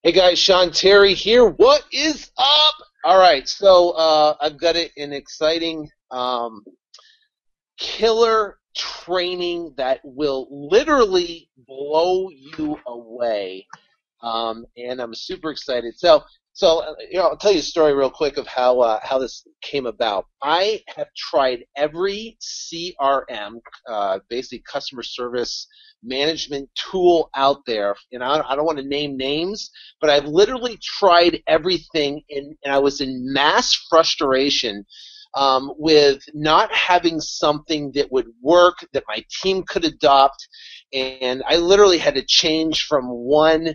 Hey guys, Sean Terry here. What is up? All right, so I've got an exciting killer training that will literally blow you away. And I'm super excited. So I'll tell you a story real quick of how this came about. I have tried every CRM, basically customer service management tool out there, and I don't want to name names, but I've literally tried everything, and I was in mass frustration with not having something that would work that my team could adopt, and I literally had to change from one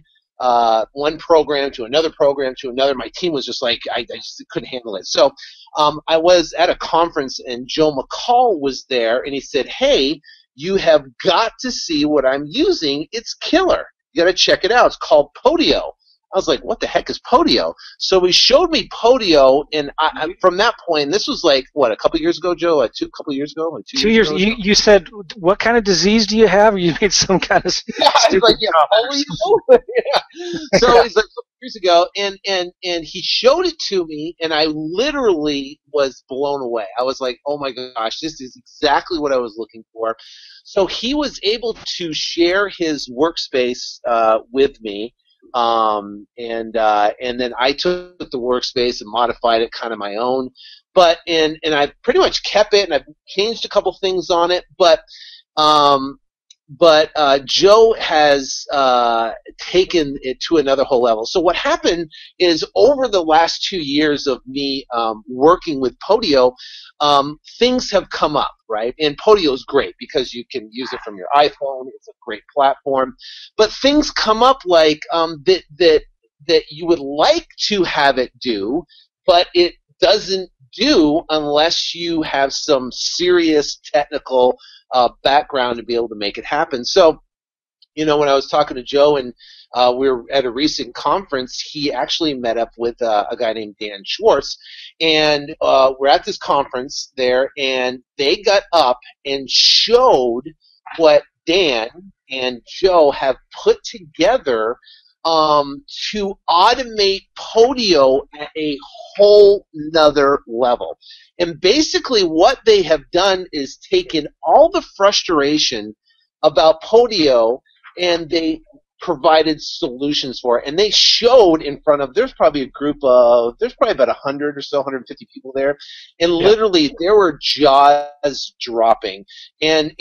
program to another program to another. My team was just like, I just couldn't handle it. So I was at a conference and Joe McCall was there and he said, hey, you have got to see what I'm using. It's killer. You got to check it out. It's called Podio. I was like, what the heck is Podio? So he showed me Podio, and from that point, this was like, what, a couple years ago, Joe? Couple years ago? Like 2 2 years years. ago or something? You said, what kind of disease do you have? Or you made some kind of Yeah, I was like, stupid yeah, comment. polio. Yeah. So he's like, years ago, and he showed it to me, and I literally was blown away. I was like, oh my gosh, this is exactly what I was looking for. So he was able to share his workspace with me. And then I took the workspace and modified it kind of my own, and I pretty much kept it, and I've changed a couple things on it, um, Joe has taken it to another whole level. So what happened is over the last 2 years of me working with Podio, things have come up, right? And Podio is great because you can use it from your iPhone. It's a great platform. But things come up like that you would like to have it do, but it doesn't do unless you have some serious technical background to be able to make it happen. So, when I was talking to Joe and we were at a recent conference, he actually met up with a guy named Dan Schwartz, and we're at this conference there, and they got up and showed what Dan and Joe have put together to automate Podio at a whole nother level. And basically, what they have done is taken all the frustration about Podio and they provided solutions for it. And they showed in front of, there's probably about 100 or so, 150 people there. And Yeah. literally, there were jaws dropping. And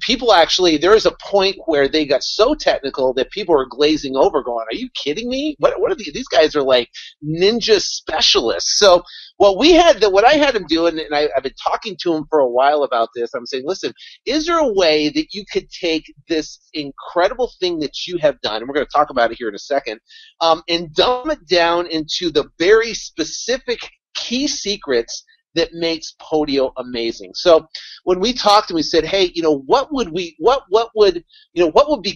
people actually, there was a point where they got so technical that people were glazing over going, are you kidding me? What are these guys are like ninja specialists. So what I had him do, and I've been talking to him for a while about this, I'm saying, listen, is there a way that you could take this incredible thing that you have done, and we're going to talk about it here in a second, and dumb it down into the very specific key secrets that makes Podio amazing? So when we talked and we said, hey, what would be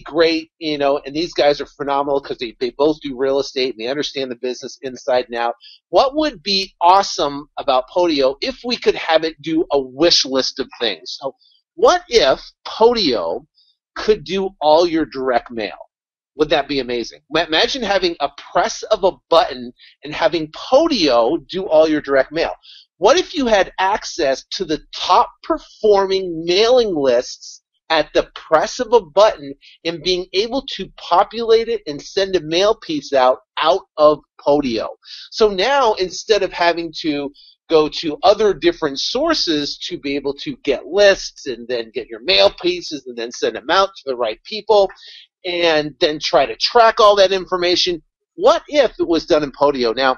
great, and these guys are phenomenal because they both do real estate and they understand the business inside and out. What would be awesome about Podio if we could have it do a wish list of things? So what if Podio could do all your direct mail? Would that be amazing? Imagine having a press of a button and having Podio do all your direct mail. What if you had access to the top performing mailing lists at the press of a button and being able to populate it and send a mail piece out of Podio? So now, instead of having to go to other different sources to be able to get lists and then get your mail pieces and then send them out to the right people and then try to track all that information, what if it was done in Podio? Now,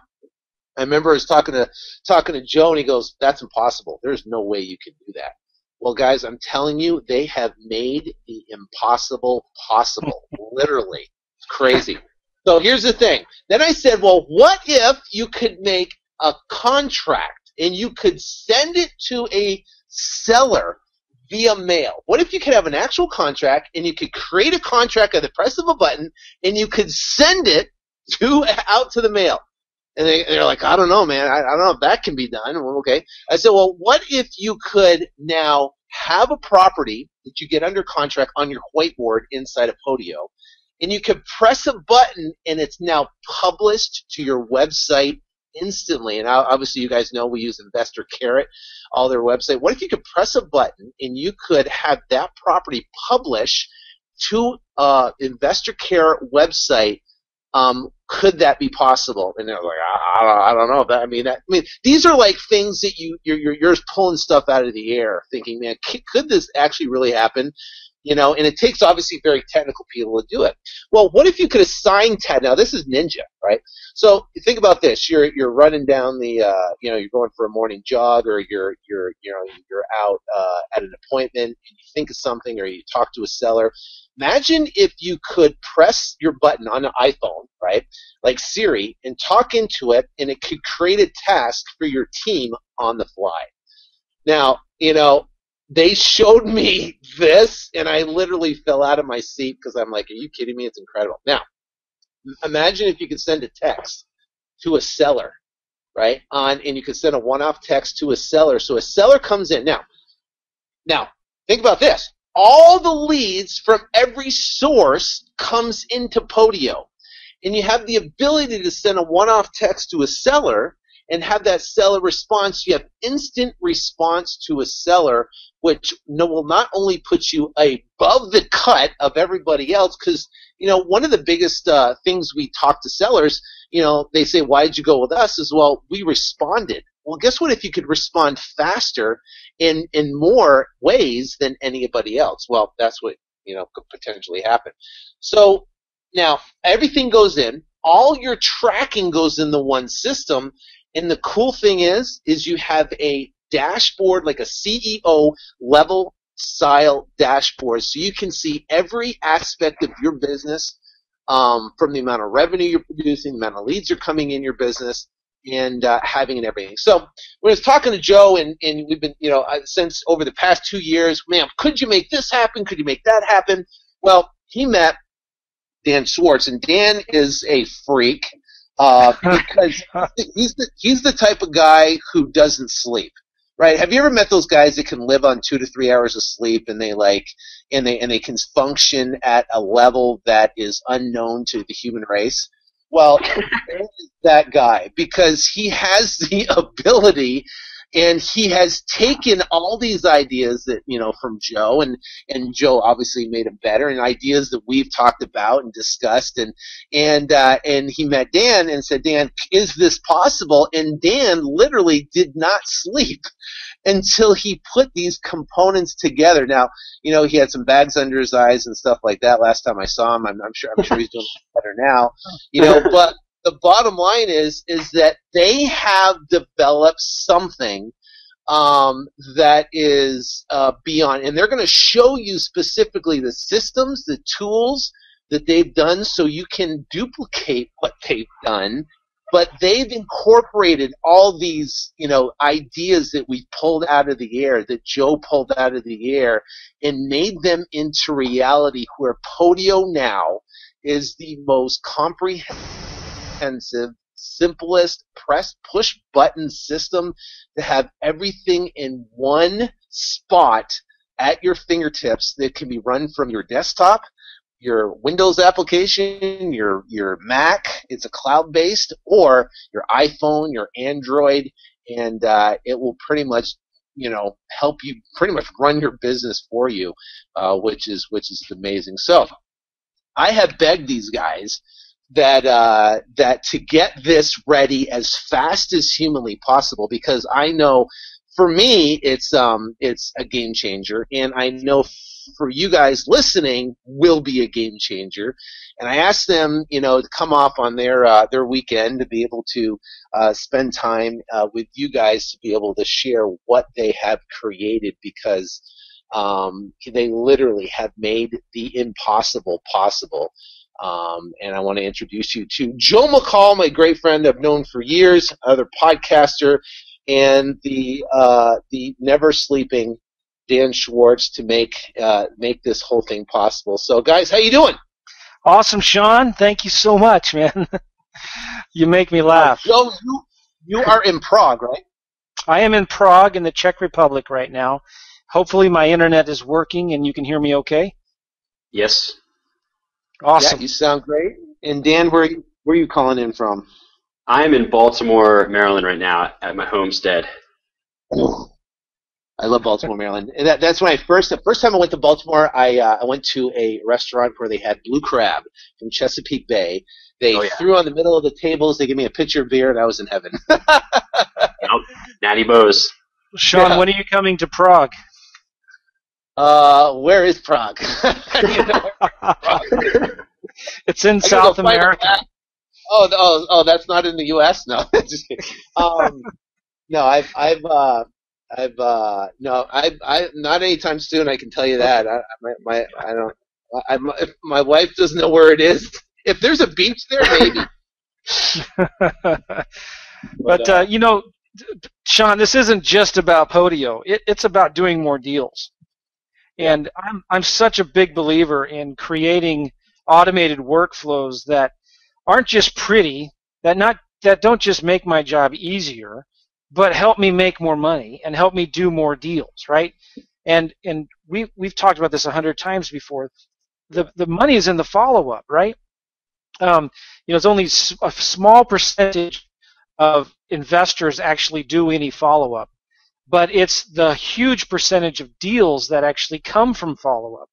I remember I was talking to Joe, and he goes, that's impossible. There's no way you can do that. Well, guys, I'm telling you, they have made the impossible possible, literally. It's crazy. So here's the thing. Then I said, well, what if you could make a contract and you could send it to a seller via mail? What if you could have an actual contract and you could create a contract at the press of a button and you could send it out to the mail? And they're like, I don't know, man. I don't know if that can be done. Well, okay. I said, well, what if you could now have a property that you get under contract on your whiteboard inside of Podio, and you could press a button, and it's now published to your website instantly. And obviously, you guys know we use Investor Carrot, all their website. What if you could press a button and you could have that property publish to Investor Carrot website? Could that be possible? And they're like, I don't know. I mean, these are like things that you're pulling stuff out of the air, thinking, man, could this actually really happen? And it takes obviously very technical people to do it. Well, what if you could assign now this is Ninja, right? So think about this: you're running down the, you're going for a morning jog, or you're out at an appointment, and you think of something, or you talk to a seller. Imagine if you could press your button on an iPhone, right, like Siri, and talk into it, and it could create a task for your team on the fly. Now, they showed me this, and I literally fell out of my seat because I'm like, are you kidding me? It's incredible. Now, imagine if you could send a text to a seller, right? And you could send a one-off text to a seller. So a seller comes in. Now, think about this. All the leads from every source comes into Podio. And you have the ability to send a one-off text to a seller and have that seller response. You have instant response to a seller, which will not only put you above the cut of everybody else, because one of the biggest things we talk to sellers, they say, why did you go with us? As well, we responded. Well, guess what? If you could respond faster in more ways than anybody else, well, that's what could potentially happen. So now everything goes in. All your tracking goes in the one system. And the cool thing is you have a dashboard, like a CEO level style dashboard, so you can see every aspect of your business, from the amount of revenue you're producing, the amount of leads are coming in your business, and having and everything. So when I was talking to Joe, and we've been, since over the past 2 years, man, could you make this happen? Could you make that happen? Well, he met Dan Schwartz, and Dan is a freak. Because he's the type of guy who doesn't sleep, right? Have you ever met those guys that can live on 2 to 3 hours of sleep, and they can function at a level that is unknown to the human race? Well, that guy, because he has the ability, and he has taken all these ideas that, from Joe, and Joe obviously made them better, and ideas that we've talked about and discussed, and he met Dan and said, Dan, is this possible? And Dan literally did not sleep until he put these components together. Now, he had some bags under his eyes and stuff like that last time I saw him. I'm sure he's doing better now. But the bottom line is that they have developed something that is beyond, and they're going to show you specifically the systems, the tools that they've done, so you can duplicate what they've done. But they've incorporated all these, ideas that we pulled out of the air, that Joe pulled out of the air, and made them into reality, where Podio now is the most comprehensive, simplest push button system to have everything in one spot at your fingertips that can be run from your desktop, your Windows application, your Mac, it's a cloud-based, or your iPhone, your Android, and it will pretty much, help you pretty much run your business for you, which is amazing. So I have begged these guys that to get this ready as fast as humanly possible, because I know for me it's a game changer, and I know for you guys listening will be a game changer. And I asked them, to come off on their weekend to be able to spend time with you guys, to be able to share what they have created, because they literally have made the impossible possible. And I want to introduce you to Joe McCall, my great friend I've known for years, other podcaster, and the never sleeping Dan Schwartz, to make this whole thing possible. So, guys, how you doing? Awesome, Sean. Thank you so much, man. You make me laugh. Joe, you are in Prague, right? I am in Prague in the Czech Republic right now. Hopefully my internet is working and you can hear me okay. Yes. Yeah, Awesome. you sound great. And Dan, where are you calling in from? I'm in Baltimore, Maryland right now at my homestead. Oh, I love Baltimore, Maryland. And that's when the first time I went to Baltimore, I went to a restaurant where they had blue crab from Chesapeake Bay. They Oh yeah. threw on the middle of the tables. They gave me a pitcher of beer, and I was in heaven. Yep. Natty Bo's. Sean, Yeah. when are you coming to Prague? Where is Prague? You know, Prague. It's in I gotta go South find a America. map. That's not in the U.S. No, just kidding. No, no, not anytime soon. I can tell you that. I don't. If my wife doesn't know where it is, if there's a beach there, maybe. But But Sean, this isn't just about Podio. It's about doing more deals. yeah, And I'm such a big believer in creating automated workflows that aren't just pretty, that don't just make my job easier, but help me make more money and help me do more deals, right? And we've talked about this 100 times before. The money is in the follow up, right? It's only a small percentage of investors actually do any follow up, but it's the huge percentage of deals that actually come from follow up.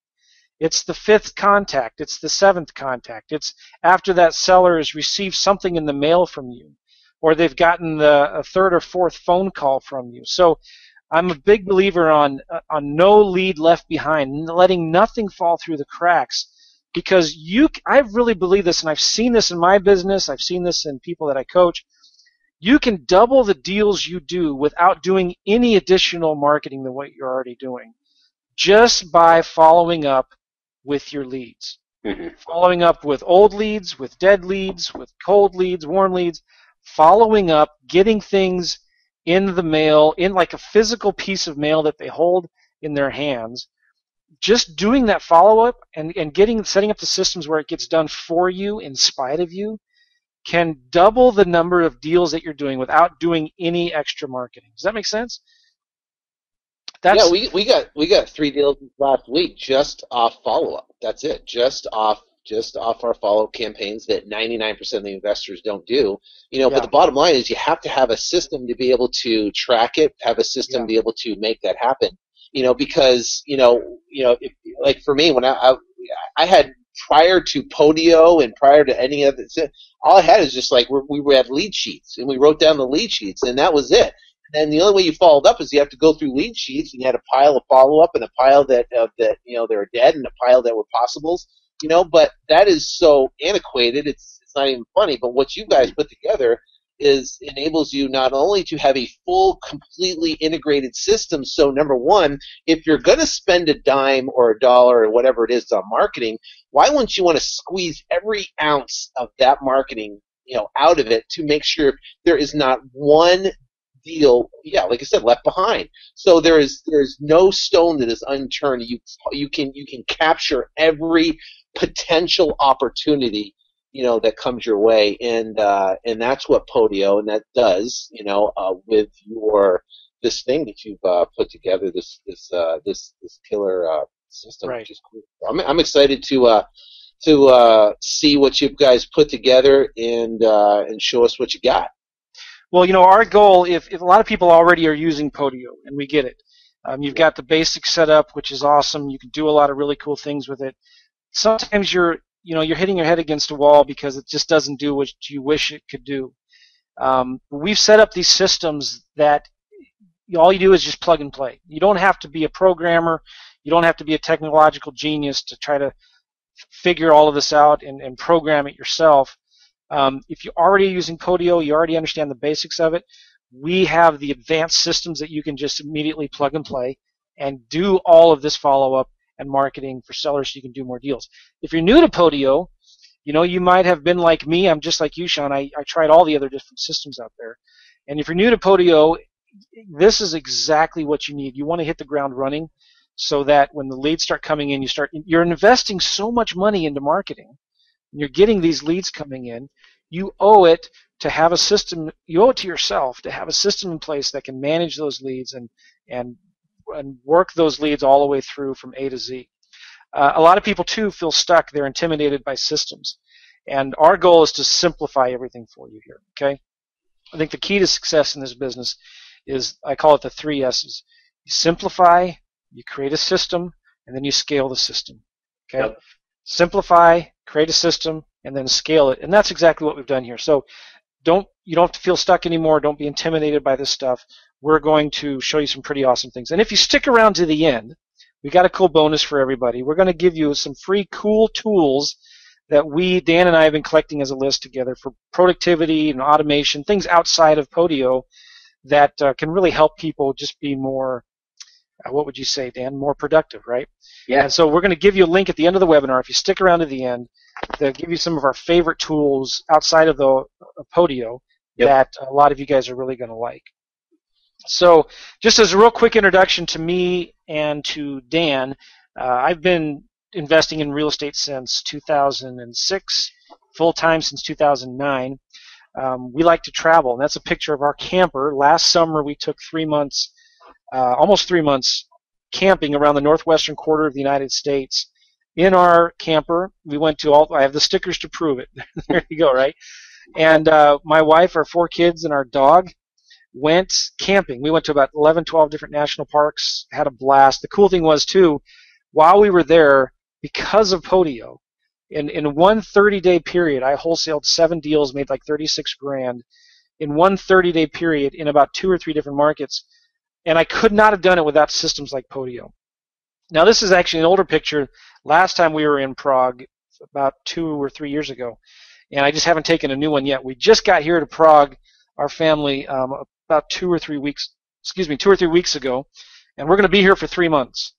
It's the fifth contact. It's the seventh contact. It's after that seller has received something in the mail from you, or they've gotten a third or fourth phone call from you. So I'm a big believer on no lead left behind, letting nothing fall through the cracks, because I really believe this, and I've seen this in my business. I've seen this in people that I coach. You can double the deals you do without doing any additional marketing than what you're already doing, just by following up with your leads. Hmm. Following up with old leads, with dead leads, with cold leads, warm leads, following up, getting things in the mail, in like a physical piece of mail that they hold in their hands. Just doing that follow-up and setting up the systems where it gets done for you in spite of you can double the number of deals that you're doing without doing any extra marketing. Does that make sense? yeah, That's we got 3 deals last week just off follow up. That's it, just off our follow up campaigns that 99% of the investors don't do. But yeah, the bottom line is you have to have a system to be able to track it, have a system to yeah, be able to make that happen. Because if, like for me, when I had prior to Podio and prior to any of it, all I had is just like we had lead sheets and we wrote down the lead sheets and that was it. And the only way you followed up is you have to go through lead sheets, and you had a pile of follow up and a pile that they were dead and a pile that were possibles. But that is so antiquated. It's not even funny. But what you guys put together is enables you not only to have a full, completely integrated system. So number one, if you're going to spend a dime or a dollar or whatever it is on marketing, why wouldn't you want to squeeze every ounce of that marketing, out of it to make sure there is not one deal, yeah, like I said, left behind. So there's no stone that is unturned. You can capture every potential opportunity that comes your way, and that's what Podio and that does, with your this thing that you've put together, this killer system, right. which is cool. I'm excited to see what you guys put together and show us what you got. Well, our goal, if a lot of people already are using Podio, and we get it, you've got the basic setup, which is awesome. You can do a lot of really cool things with it. Sometimes you're hitting your head against a wall because it just doesn't do what you wish it could do. We've set up these systems that all you do is just plug and play. You don't have to be a programmer. You don't have to be a technological genius to try to figure all of this out and program it yourself. If you're already using Podio, you already understand the basics of it. We have the advanced systems that you can just immediately plug and play and do all of this follow-up and marketing for sellers so you can do more deals. If you're new to Podio, you might have been like me. I'm just like you, Sean. I tried all the other different systems out there. And if you're new to Podio, this is exactly what you need. You want to hit the ground running so that when the leads start coming in, you're investing so much money into marketing. You're getting these leads coming in. You owe it to have a system. You owe it to yourself to have a system in place that can manage those leads and work those leads all the way through from A to Z. A lot of people, too, feel stuck. They're intimidated by systems. And our goal is to simplify everything for you here, okay? I think the key to success in this business is, I call it the 3 S's. You simplify, you create a system, and then you scale the system, okay? Yep. Simplify, create a system, and then scale it. And that's exactly what we've done here. So you don't have to feel stuck anymore. Don't be intimidated by this stuff. We're going to show you some pretty awesome things. And if you stick around to the end, we got a cool bonus for everybody. We're going to give you some free cool tools that Dan and I have been collecting as a list together for productivity and automation, things outside of Podio that can really help people just be more, what would you say, Dan, more productive, right? Yeah. And so we're going to give you a link at the end of the webinar. If you stick around to the end, they'll give you some of our favorite tools outside of Podio that a lot of you guys are really going to like. So just as a real quick introduction to me and to Dan, I've been investing in real estate since 2006, full-time since 2009. We like to travel, and that's a picture of our camper. Last summer we took 3 months, almost 3 months, camping around the northwestern quarter of the United States. In our camper, we went to I have the stickers to prove it. There you go, right? And my wife, our 4 kids, and our dog went camping. We went to about 11, 12 different national parks, had a blast. The cool thing was, too, while we were there, because of Podio, in one 30-day period, I wholesaled 7 deals, made like 36 grand in one 30-day period in about 2 or 3 different markets, and I could not have done it without systems like Podio. Now, this is actually an older picture. Last time we were in Prague, about 2 or 3 years ago, and I just haven't taken a new one yet. We just got here to Prague, our family, about 2 or 3 weeks ago, and we're going to be here for 3 months.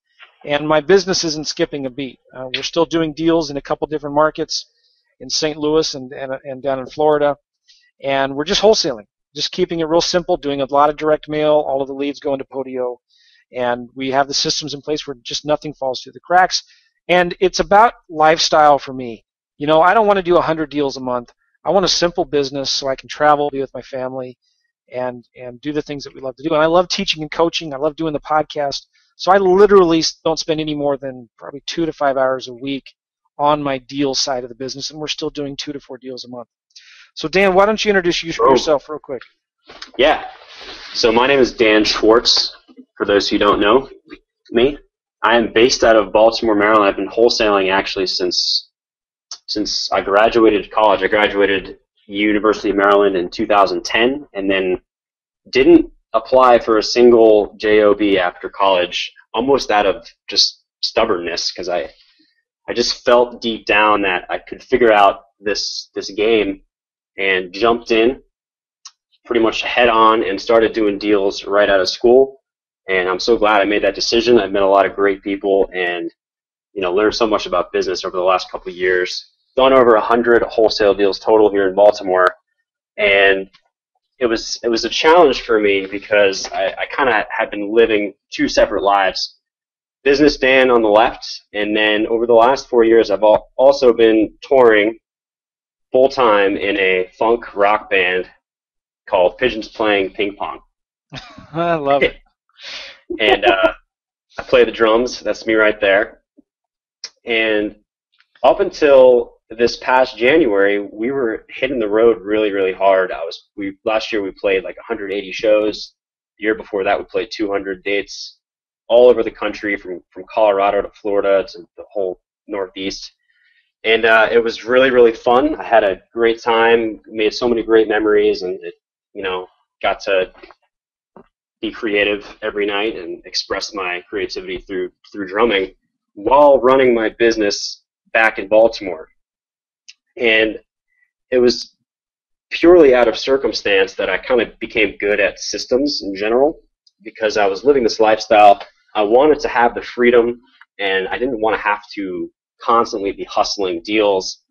And my business isn't skipping a beat. We're still doing deals in a couple different markets in St. Louis and down in Florida, and we're just wholesaling, just keeping it real simple, doing a lot of direct mail. All of the leads go into Podio, and we have the systems in place where just nothing falls through the cracks. And it's about lifestyle for me. You know, I don't want to do 100 deals a month. I want a simple business so I can travel, be with my family, and do the things that we love to do. And I love teaching and coaching. I love doing the podcast. So I literally don't spend any more than probably 2 to 5 hours a week on my deal side of the business, and we're still doing 2 to 4 deals a month. So Dan, why don't you introduce yourself real quick? Yeah. So my name is Dan Schwartz, for those who don't know me. I am based out of Baltimore, Maryland. I've been wholesaling actually since I graduated college. I graduated University of Maryland in 2010, and then didn't apply for a single job after college, almost out of just stubbornness, because I just felt deep down that I could figure out this game, and jumped in pretty much head on and started doing deals right out of school. And I'm so glad I made that decision. I've met a lot of great people and learned so much about business over the last couple of years. Done over 100 wholesale deals total here in Baltimore, and it was a challenge for me because I kind of had been living 2 separate lives. Business Dan on the left, and then over the last 4 years, I've also been touring full-time in a funk rock band called Pigeons Playing Ping Pong. I love it. And I play the drums. That's me right there. And up until this past January, we were hitting the road really, really hard. Last year we played like 180 shows. The year before that we played 200 dates all over the country, from Colorado to Florida to the whole Northeast. And it was really, really fun. I had a great time, made so many great memories, and got to be creative every night and express my creativity through drumming while running my business back in Baltimore. And it was purely out of circumstance that I kind of became good at systems in general, because I was living this lifestyle. I wanted to have the freedom, and I didn't want to have to constantly be hustling deals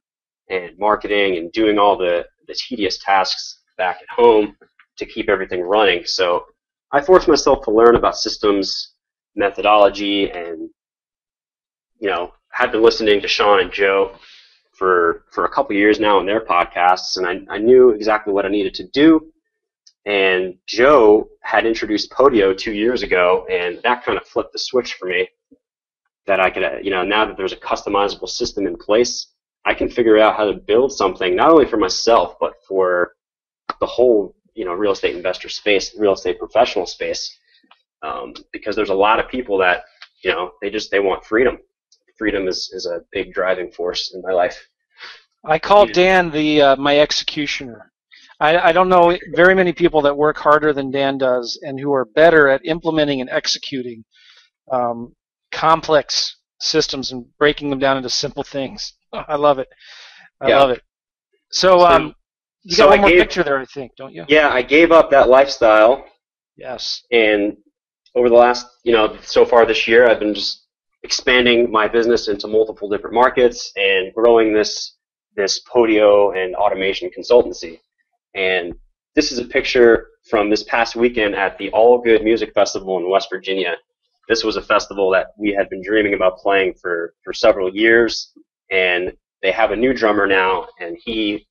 and marketing and doing all the tedious tasks back at home to keep everything running. So I forced myself to learn about systems, methodology, and had been listening to Sean and Joe for a couple years now on their podcasts, and I knew exactly what I needed to do. And Joe had introduced Podio 2 years ago, and that kind of flipped the switch for me. that I could, now that there's a customizable system in place, I can figure out how to build something not only for myself but for the whole, real estate investor space, real estate professional space, because there's a lot of people that, they want freedom. Freedom is a big driving force in my life. I call Dan my executioner. I don't know very many people that work harder than Dan does and who are better at implementing and executing complex systems and breaking them down into simple things. I love it. I love it. So you got one more picture there, I think, don't you? Yeah, I gave up that lifestyle. Yes. And over the last, so far this year, I've been just expanding my business into multiple different markets and growing this Podio and automation consultancy. And this is a picture from this past weekend at the All Good Music Festival in West Virginia. This was a festival that we had been dreaming about playing for several years, and they have a new drummer now, and he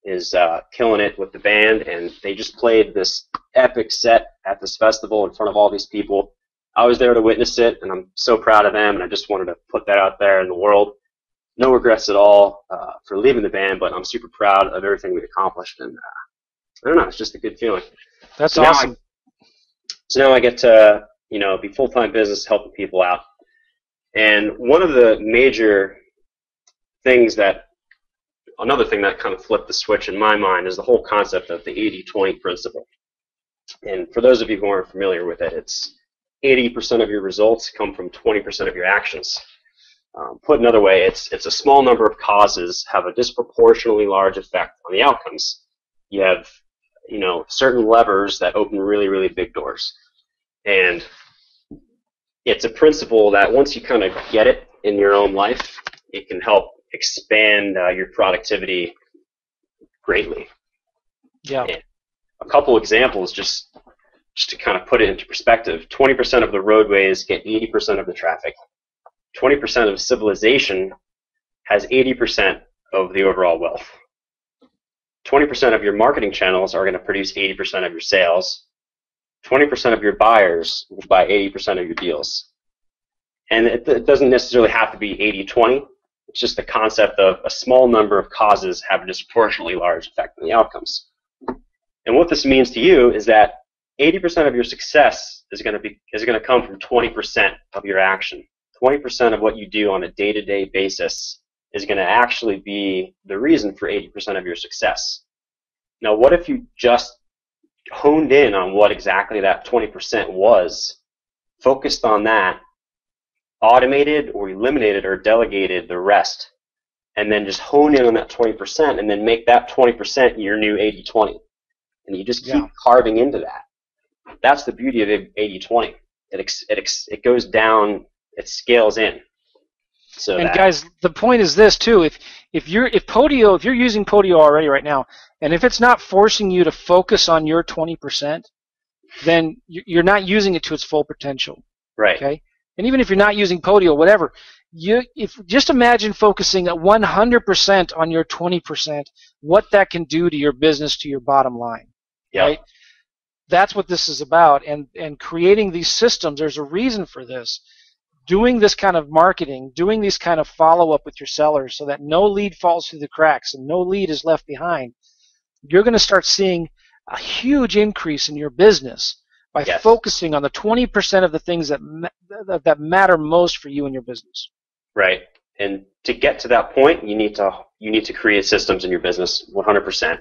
is killing it with the band, and they just played this epic set at this festival in front of all these people. I was there to witness it, and I'm so proud of them, and I just wanted to put that out there in the world. No regrets at all for leaving the band, but I'm super proud of everything we accomplished, and I don't know, it's just a good feeling. That's awesome. So now I get to, be full-time business helping people out. And one of the major things another thing that kind of flipped the switch in my mind is the whole concept of the 80-20 principle. And for those of you who aren't familiar with it, it's 80% of your results come from 20% of your actions. Put another way, it's a small number of causes have a disproportionately large effect on the outcomes. You have, certain levers that open really, really big doors. And it's a principle that once you kind of get it in your own life, it can help expand your productivity greatly. Yeah. And a couple examples just to kind of put it into perspective. 20% of the roadways get 80% of the traffic. 20% of civilization has 80% of the overall wealth. 20% of your marketing channels are going to produce 80% of your sales. 20% of your buyers will buy 80% of your deals. And it doesn't necessarily have to be 80-20. It's just the concept of a small number of causes have a disproportionately large effect on the outcomes. And what this means to you is that 80% of your success is going to come from 20% of your action. 20% of what you do on a day-to-day basis is going to actually be the reason for 80% of your success. Now, what if you just honed in on what exactly that 20% was, focused on that, automated or eliminated or delegated the rest, and then just hone in on that 20% and then make that 20% your new 80-20. And you just keep carving into that. That's the beauty of 80-20. It goes down, it scales in. So and guys, the point is this too: if you're using Podio already right now, and if it's not forcing you to focus on your 20%, then you're not using it to its full potential. Right. Okay. And even if you're not using Podio, whatever, just imagine focusing at 100% on your 20%, what that can do to your business, to your bottom line. Yeah. Right. That's what this is about, and creating these systems. There's a reason for this. Doing this kind of marketing, doing these kind of follow-up with your sellers so that no lead falls through the cracks and no lead is left behind, you're going to start seeing a huge increase in your business by focusing on the 20% of the things that matter most for you and your business. Right. And to get to that point, you need to create systems in your business 100%.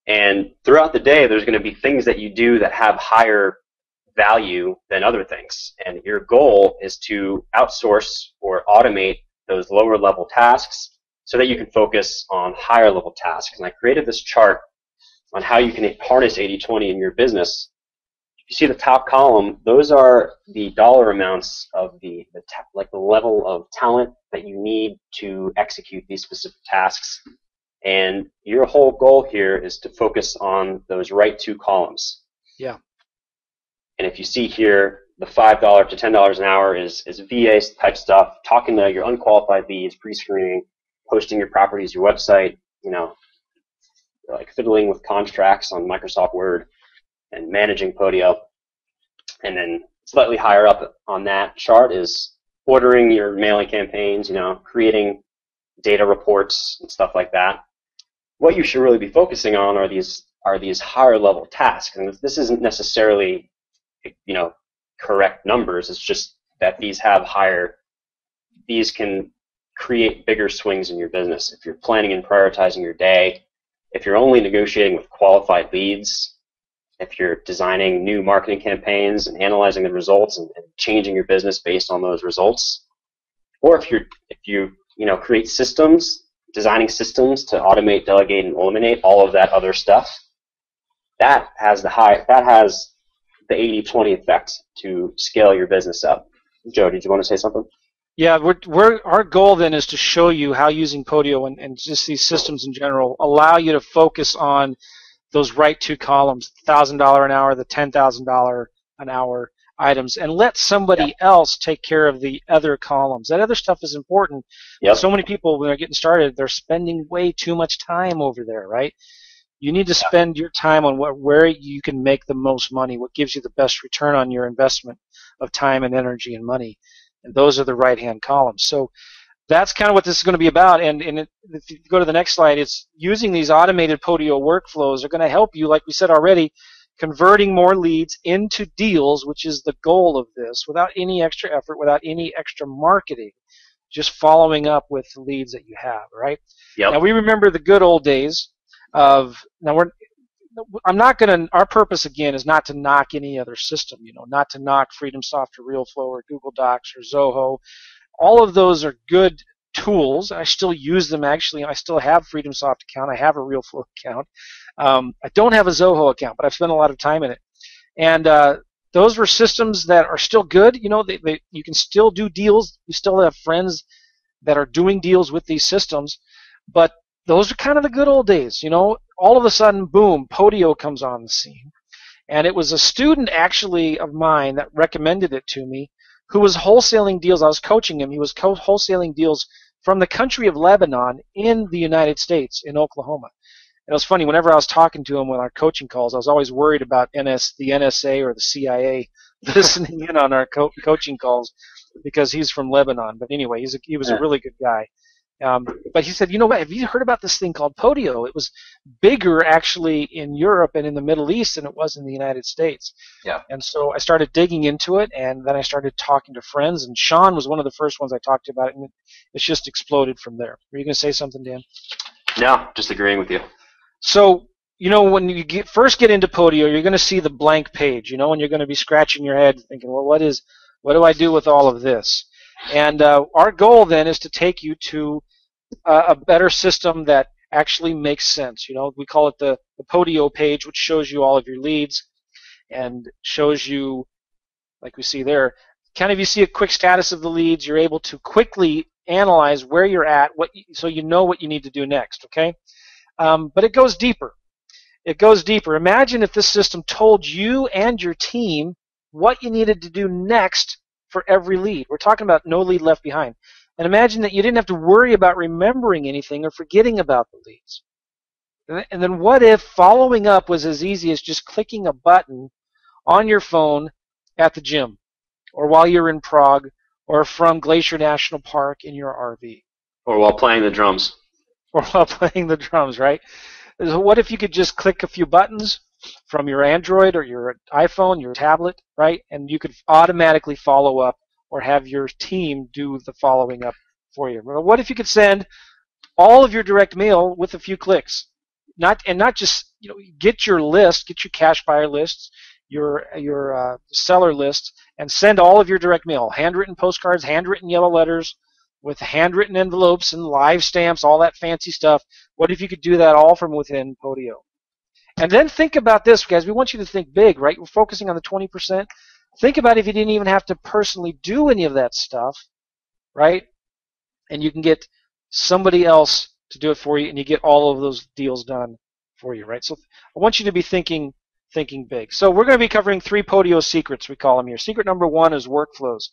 And throughout the day, there's going to be things that you do that have higher value than other things. And your goal is to outsource or automate those lower level tasks so that you can focus on higher level tasks. And I created this chart on how you can harness 80-20 in your business. You see the top column, those are the dollar amounts of the level of talent that you need to execute these specific tasks. And your whole goal here is to focus on those right two columns. Yeah. And if you see here, the $5 to $10 an hour is VA type stuff, talking to your unqualified leads, pre-screening, posting your properties, your website, like fiddling with contracts on Microsoft Word and managing Podio. And then slightly higher up on that chart is ordering your mailing campaigns, creating data reports and stuff like that. What you should really be focusing on are these higher level tasks. And this isn't necessarily, correct numbers. It's just that these can create bigger swings in your business. If you're planning and prioritizing your day, if you're only negotiating with qualified leads, if you're designing new marketing campaigns and analyzing the results and changing your business based on those results, or if you create systems, designing systems to automate, delegate, and eliminate all of that other stuff, that has the 80-20 effect to scale your business up. Joe, did you want to say something? Yeah, our goal then is to show you how using Podio and just these systems in general allow you to focus on those right two columns, $1,000 an hour, the $10,000 an hour items, and let somebody else take care of the other columns. That other stuff is important. Yep. So many people, when they're getting started, they're spending way too much time over there, right? You need to spend your time on where you can make the most money, what gives you the best return on your investment of time and energy and money. And those are the right-hand columns. So that's kind of what this is going to be about. And if you go to the next slide, it's using these automated Podio workflows are going to help you, like we said already, converting more leads into deals, which is the goal of this, without any extra effort, without any extra marketing, just following up with the leads that you have, right? Yep. Now, we remember the good old days of, our purpose, again, is not to knock any other system, not to knock FreedomSoft or RealFlow or Google Docs or Zoho. All of those are good tools. I still use them, actually. I still have a FreedomSoft account. I have a RealFlow account. I don't have a Zoho account, but I've spent a lot of time in it. And those were systems that are still good. You can still do deals. You still have friends that are doing deals with these systems. But those are kind of the good old days. All of a sudden, boom, Podio comes on the scene. And it was a student, actually, of mine that recommended it to me, who was wholesaling deals. I was coaching him. He was wholesaling deals from the country of Lebanon in the United States, in Oklahoma. And it was funny, whenever I was talking to him with our coaching calls, I was always worried about the NSA or the CIA listening in on our coaching calls because he's from Lebanon. But anyway, he was a really good guy. But he said, what, have you heard about this thing called Podio? It was bigger, actually, in Europe and in the Middle East than it was in the United States. Yeah. And so I started digging into it, and then I started talking to friends, and Sean was one of the first ones I talked to about it, and it's just exploded from there. Were you going to say something, Dan? No, just agreeing with you. So, when you first get into Podio, you're going to see the blank page, and you're going to be scratching your head thinking, well, what do I do with all of this? And our goal then is to take you to a better system that actually makes sense. We call it the Podio page, which shows you all of your leads and shows you, like we see there, kind of you see a quick status of the leads. You're able to quickly analyze where you're at, so you know what you need to do next, okay? But it goes deeper. It goes deeper. Imagine if this system told you and your team what you needed to do next for every lead. We're talking about no lead left behind. And imagine that you didn't have to worry about remembering anything or forgetting about the leads. And then what if following up was as easy as just clicking a button on your phone at the gym, or while you're in Prague, or from Glacier National Park in your RV? Or while playing the drums. Or while playing the drums, right? So what if you could just click a few buttons from your Android or your iPhone, your tablet, right? And you could automatically follow up or have your team do the following up for you. What if you could send all of your direct mail with a few clicks? Not just get your list, get your cash buyer lists, your seller list, and send all of your direct mail, handwritten postcards, handwritten yellow letters, with handwritten envelopes and live stamps, all that fancy stuff. What if you could do that all from within Podio? And then think about this, guys. We want you to think big, right? We're focusing on the 20%. Think about if you didn't even have to personally do any of that stuff, right? And you can get somebody else to do it for you, and you get all of those deals done for you, right? So I want you to be thinking big. So we're going to be covering 3 Podio secrets, we call them here. Secret number 1 is workflows.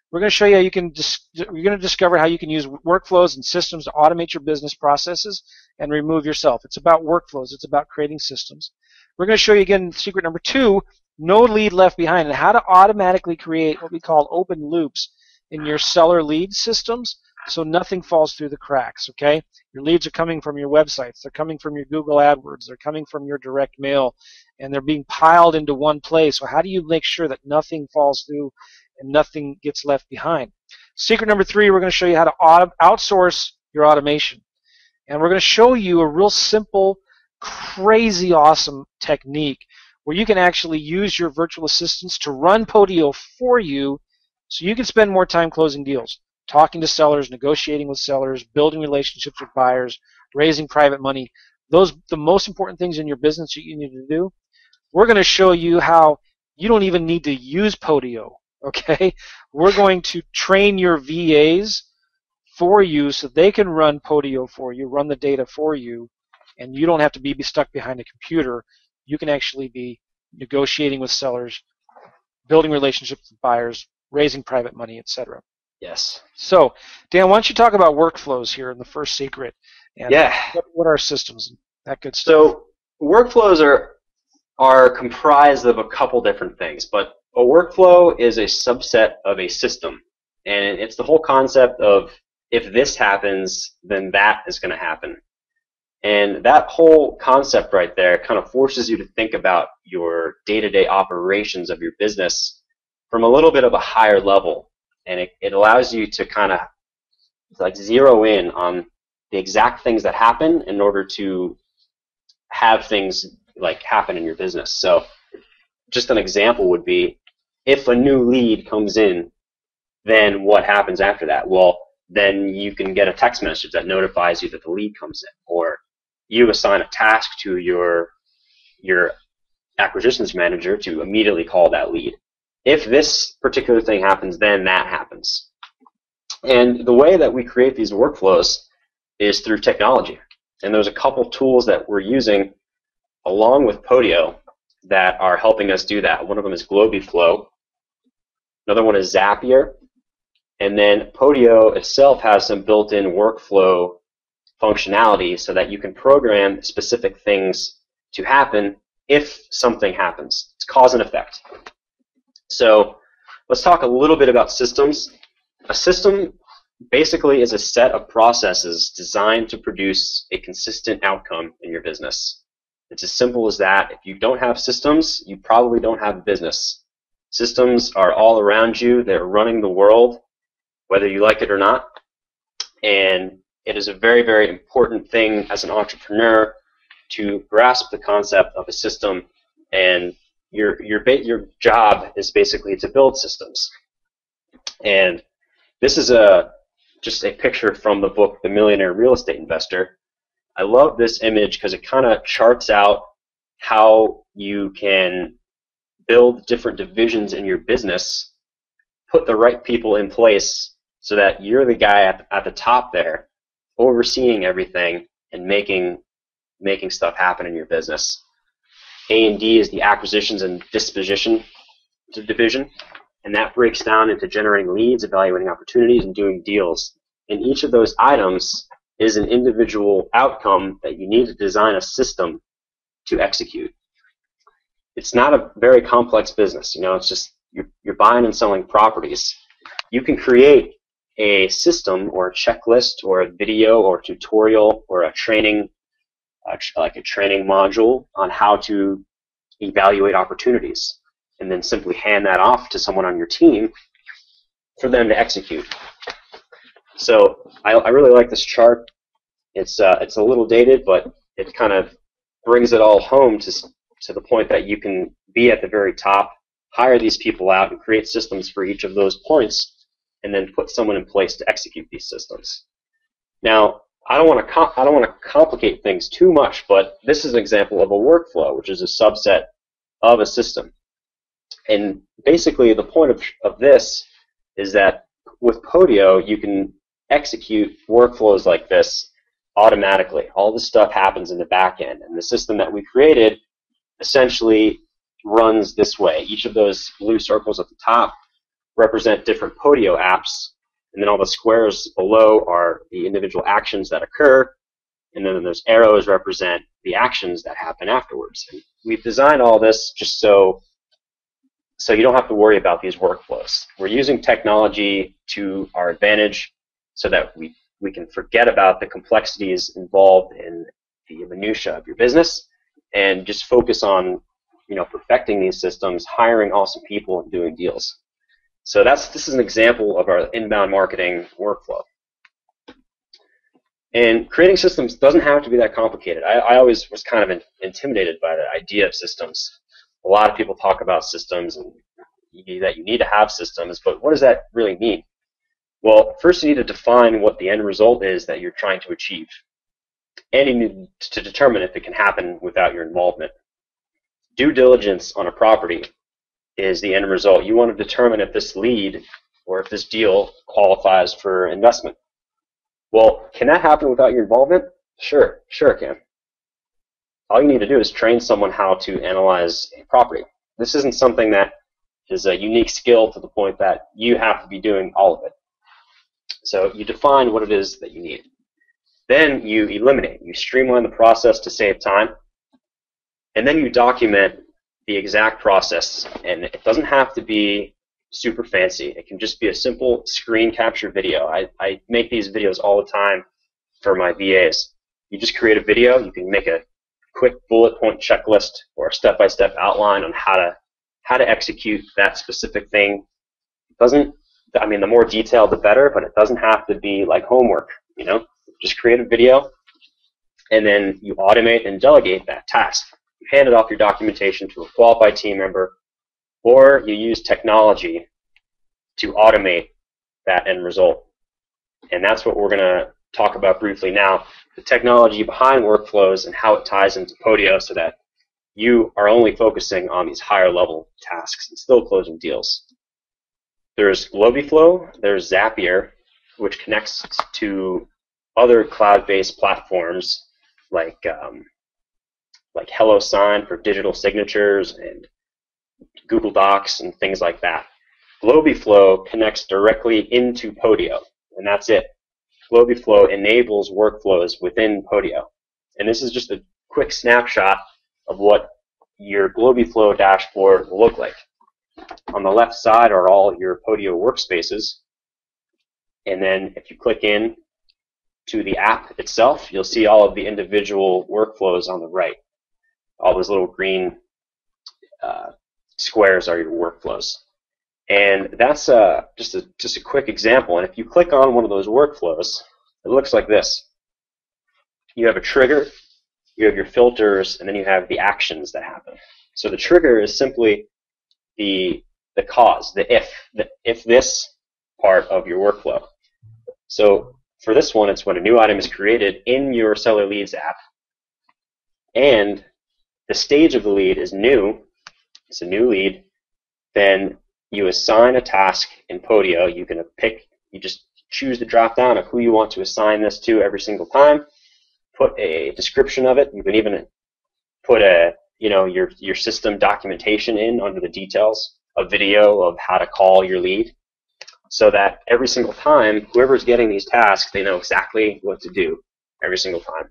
We're going to show you how you're going to discover how you can use workflows and systems to automate your business processes and remove yourself. It's about workflows. It's about creating systems. We're going to show you again secret number 2, no lead left behind, and how to automatically create what we call open loops in your seller lead systems so nothing falls through the cracks, okay? Your leads are coming from your websites, they're coming from your Google AdWords, they're coming from your direct mail, and they're being piled into one place. So how do you make sure that nothing falls through and nothing gets left behind? Secret number 3, we're going to show you how to outsource your automation. And we're going to show you a real simple, crazy awesome technique where you can actually use your virtual assistants to run Podio for you so you can spend more time closing deals, talking to sellers, negotiating with sellers, building relationships with buyers, raising private money. Those the most important things in your business that you need to do. We're going to show you how you don't even need to use Podio, okay? We're going to train your VAs for you so they can run Podio for you, run the data for you, and you don't have to be stuck behind a computer. You can actually be negotiating with sellers, building relationships with buyers, raising private money, etc. Yes. So, Dan, why don't you talk about workflows here in the first secret, and what are systems and that good stuff? So workflows are comprised of a couple different things, but a workflow is a subset of a system, and it's the whole concept of if this happens, then that is going to happen. And that whole concept right there kind of forces you to think about your day-to-day operations of your business from a little bit of a higher level. And it allows you to kind of like zero in on the exact things that happen in order to have things like happen in your business. So just an example would be if a new lead comes in, then what happens after that? Well, then you can get a text message that notifies you that the lead comes in, or you assign a task to your acquisitions manager to immediately call that lead. If this particular thing happens, then that happens. And the way that we create these workflows is through technology. And there's a couple tools that we're using along with Podio that are helping us do that. One of them is Globiflow. Another one is Zapier. And then Podio itself has some built-in workflow functionality so that you can program specific things to happen if something happens. It's cause and effect. So let's talk a little bit about systems. A system basically is a set of processes designed to produce a consistent outcome in your business. It's as simple as that. If you don't have systems, you probably don't have a business. Systems are all around you. They're running the world, whether you like it or not. And it is a very, very important thing as an entrepreneur to grasp the concept of a system, and your job is basically to build systems. And this is just a picture from the book The Millionaire Real Estate Investor. I love this image because it kind of charts out how you can build different divisions in your business, put the right people in place so that you're the guy at the top there, overseeing everything and making stuff happen in your business. A&D is the acquisitions and disposition division, and that breaks down into generating leads, evaluating opportunities, and doing deals. And each of those items is an individual outcome that you need to design a system to execute. It's not a very complex business. It's just you're buying and selling properties. You can create a system or a checklist or a video or a tutorial or a training, like a training module on how to evaluate opportunities, and then simply hand that off to someone on your team for them to execute. So I really like this chart. It's a little dated, but it kind of brings it all home to the point that you can be at the very top, hire these people out, and create systems for each of those points, and then put someone in place to execute these systems. Now, I don't want to complicate things too much, but this is an example of a workflow, which is a subset of a system. And basically, the point of this is that with Podio, you can execute workflows like this automatically. All this stuff happens in the back end, and the system that we created essentially runs this way. Each of those blue circles at the top represent different Podio apps, and then all the squares below are the individual actions that occur, and then those arrows represent the actions that happen afterwards. And we've designed all this just so so you don't have to worry about these workflows. We're using technology to our advantage so that we can forget about the complexities involved in the minutia of your business and just focus on, perfecting these systems, hiring awesome people, and doing deals. So this is an example of our inbound marketing workflow. And creating systems doesn't have to be that complicated. I always was kind of intimidated by the idea of systems. A lot of people talk about systems and that you need to have systems, but what does that really mean? Well, first you need to define what the end result is that you're trying to achieve. And you need to determine if it can happen without your involvement. Due diligence on a property is the end result. You want to determine if this lead or if this deal qualifies for investment. Well, can that happen without your involvement? Sure it can. All you need to do is train someone how to analyze a property. This isn't something that is a unique skill to the point that you have to be doing all of it. So you define what it is that you need. Then you eliminate. You streamline the process to save time. And then you document the exact process. And it doesn't have to be super fancy. It can just be a simple screen capture video. I make these videos all the time for my VAs. You just create a video. You can make a quick bullet point checklist or a step-by-step outline on how to execute that specific thing. The more detailed, the better, but it doesn't have to be like homework, Just create a video, and then you automate and delegate that task. You hand it off your documentation to a qualified team member, or you use technology to automate that end result. And that's what we're going to talk about briefly now, the technology behind workflows and how it ties into Podio so that you are only focusing on these higher level tasks and still closing deals. There's Globiflow, there's Zapier, which connects to other cloud-based platforms like HelloSign for digital signatures and Google Docs and things like that. Globiflow connects directly into Podio, and that's it. Globiflow enables workflows within Podio. And this is just a quick snapshot of what your Globiflow dashboard will look like. On the left side are all your Podio workspaces. And then if you click in to the app itself, you'll see all of the individual workflows on the right. All those little green squares are your workflows. And that's just a quick example. And if you click on one of those workflows, it looks like this. You have a trigger, you have your filters, and then you have the actions that happen. So the trigger is simply the cause, the if this part of your workflow. So for this one, it's when a new item is created in your Seller Leads app, and the stage of the lead is new. It's a new lead. Then you assign a task in Podio. You just choose the drop down of who you want to assign this to every single time. Put a description of it. You can even put your system documentation in under the details, a video of how to call your lead, so that every single time, whoever's getting these tasks, they know exactly what to do every single time.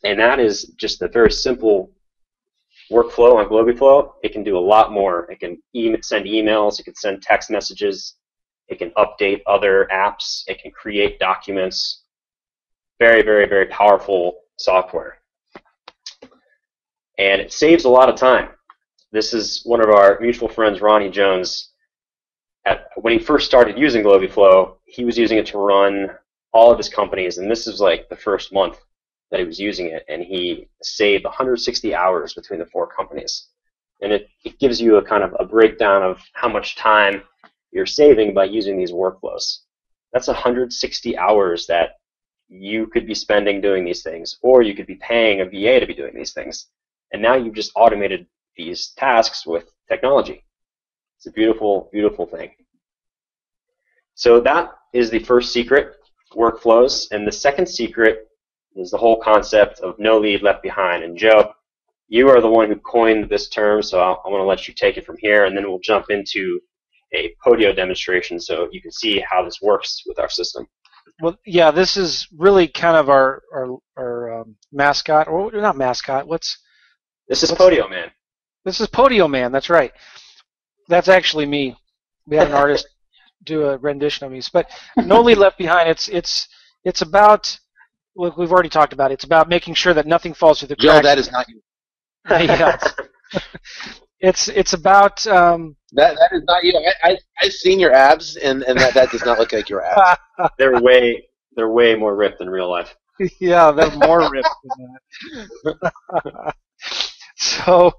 And that is just a very simple workflow on Globiflow. It can do a lot more. It can send emails, it can send text messages, it can update other apps, it can create documents. Very, very, very powerful software. And it saves a lot of time. This is one of our mutual friends, Ronnie Jones. When he first started using Globiflow, he was using it to run all of his companies, and this is like the first month that he was using it, and he saved 160 hours between the 4 companies. And it gives you a kind of a breakdown of how much time you're saving by using these workflows. That's 160 hours that you could be spending doing these things, or you could be paying a VA to be doing these things. And now you've just automated these tasks with technology. It's a beautiful, beautiful thing. So that is the first secret, workflows. And the second secret is the whole concept of no lead left behind. And Joe, you are the one who coined this term, so I want to let you take it from here, and then we'll jump into a Podio demonstration so you can see how this works with our system. Well, yeah, this is really kind of our mascot, or not mascot. This is Podio Man. This is Podio Man. That's right. That's actually me. We had an artist do a rendition of me. But No Lead Left Behind. It's about. Look, we've already talked about it. It's about making sure that nothing falls through the cracks. Joe, that is not you. Yeah, it's about. That is not you. I've seen your abs, and that does not look like your abs. They're way more ripped than real life. Yeah, they're more ripped than that. So,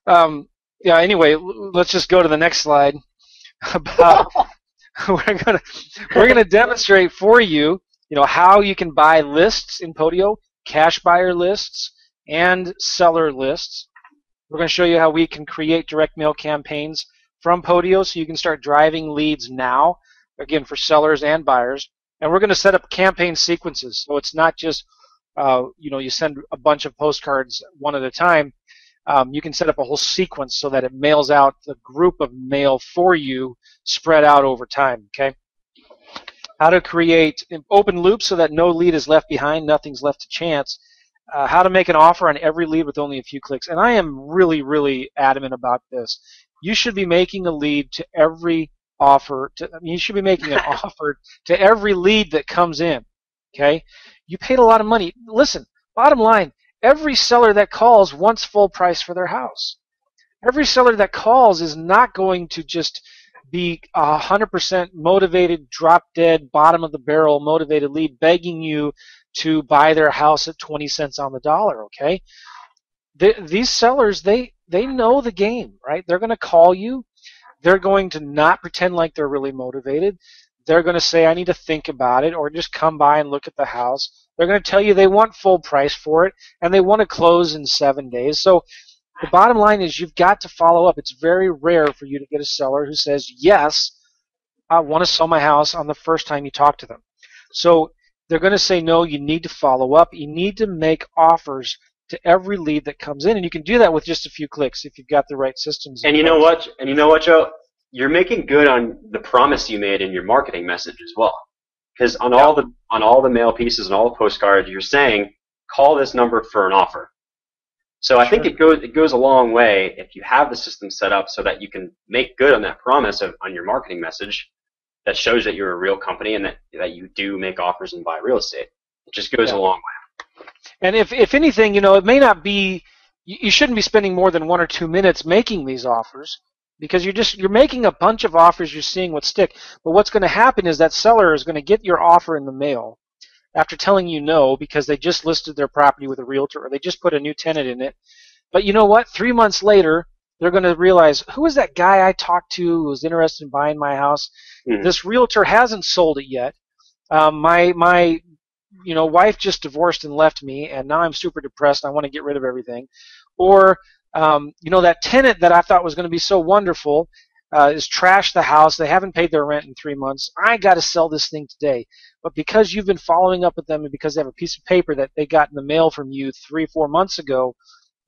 yeah. Anyway, let's just go to the next slide. About we're gonna demonstrate for you, how you can buy lists in Podio, cash buyer lists and seller lists. We're going to show you how we can create direct mail campaigns from Podio, so you can start driving leads now. Again, for sellers and buyers. And we're going to set up campaign sequences, so it's not just you send a bunch of postcards one at a time. You can set up a whole sequence so that it mails out the group of mail for you, spread out over time. Okay. How to create an open loop so that no lead is left behind, nothing's left to chance. How to make an offer on every lead with only a few clicks. And I am really, really adamant about this. You should be making a lead to every offer. You should be making an offer to every lead that comes in. Okay? You paid a lot of money. Listen, bottom line, every seller that calls wants full price for their house. Every seller that calls is not going to just be 100% motivated, drop dead, bottom of the barrel motivated lead begging you to buy their house at 20 cents on the dollar. Okay, these sellers, they know the game, right? They're going to call you. They're going to not pretend like they're really motivated. They're going to say, I need to think about it, or just come by and look at the house. They're going to tell you they want full price for it, and they want to close in 7 days. So the bottom line is you've got to follow up. It's very rare for you to get a seller who says, yes, I want to sell my house on the first time you talk to them. So they're going to say, no, you need to follow up. You need to make offers to every lead that comes in, and you can do that with just a few clicks if you've got the right systems. And you know what, Joe? You're making good on the promise you made in your marketing message as well. Because on all the mail pieces and all the postcards, you're saying, call this number for an offer. So I think it goes a long way if you have the system set up so that you can make good on that promise on your marketing message that shows that you're a real company and that you do make offers and buy real estate. It just goes a long way. And if anything, it may not be, you shouldn't be spending more than 1 or 2 minutes making these offers, because you're making a bunch of offers, you're seeing what stick. But what's going to happen is that seller is going to get your offer in the mail after telling you no because they just listed their property with a realtor or they just put a new tenant in it. But you know what? 3 months later, they're going to realize, who is that guy I talked to who was interested in buying my house? Mm-hmm. This realtor hasn't sold it yet. My wife just divorced and left me, and now I'm super depressed. I want to get rid of everything. Or, that tenant that I thought was going to be so wonderful is trashed the house. They haven't paid their rent in 3 months. I got to sell this thing today. But because you've been following up with them and because they have a piece of paper that they got in the mail from you 3-4 months ago,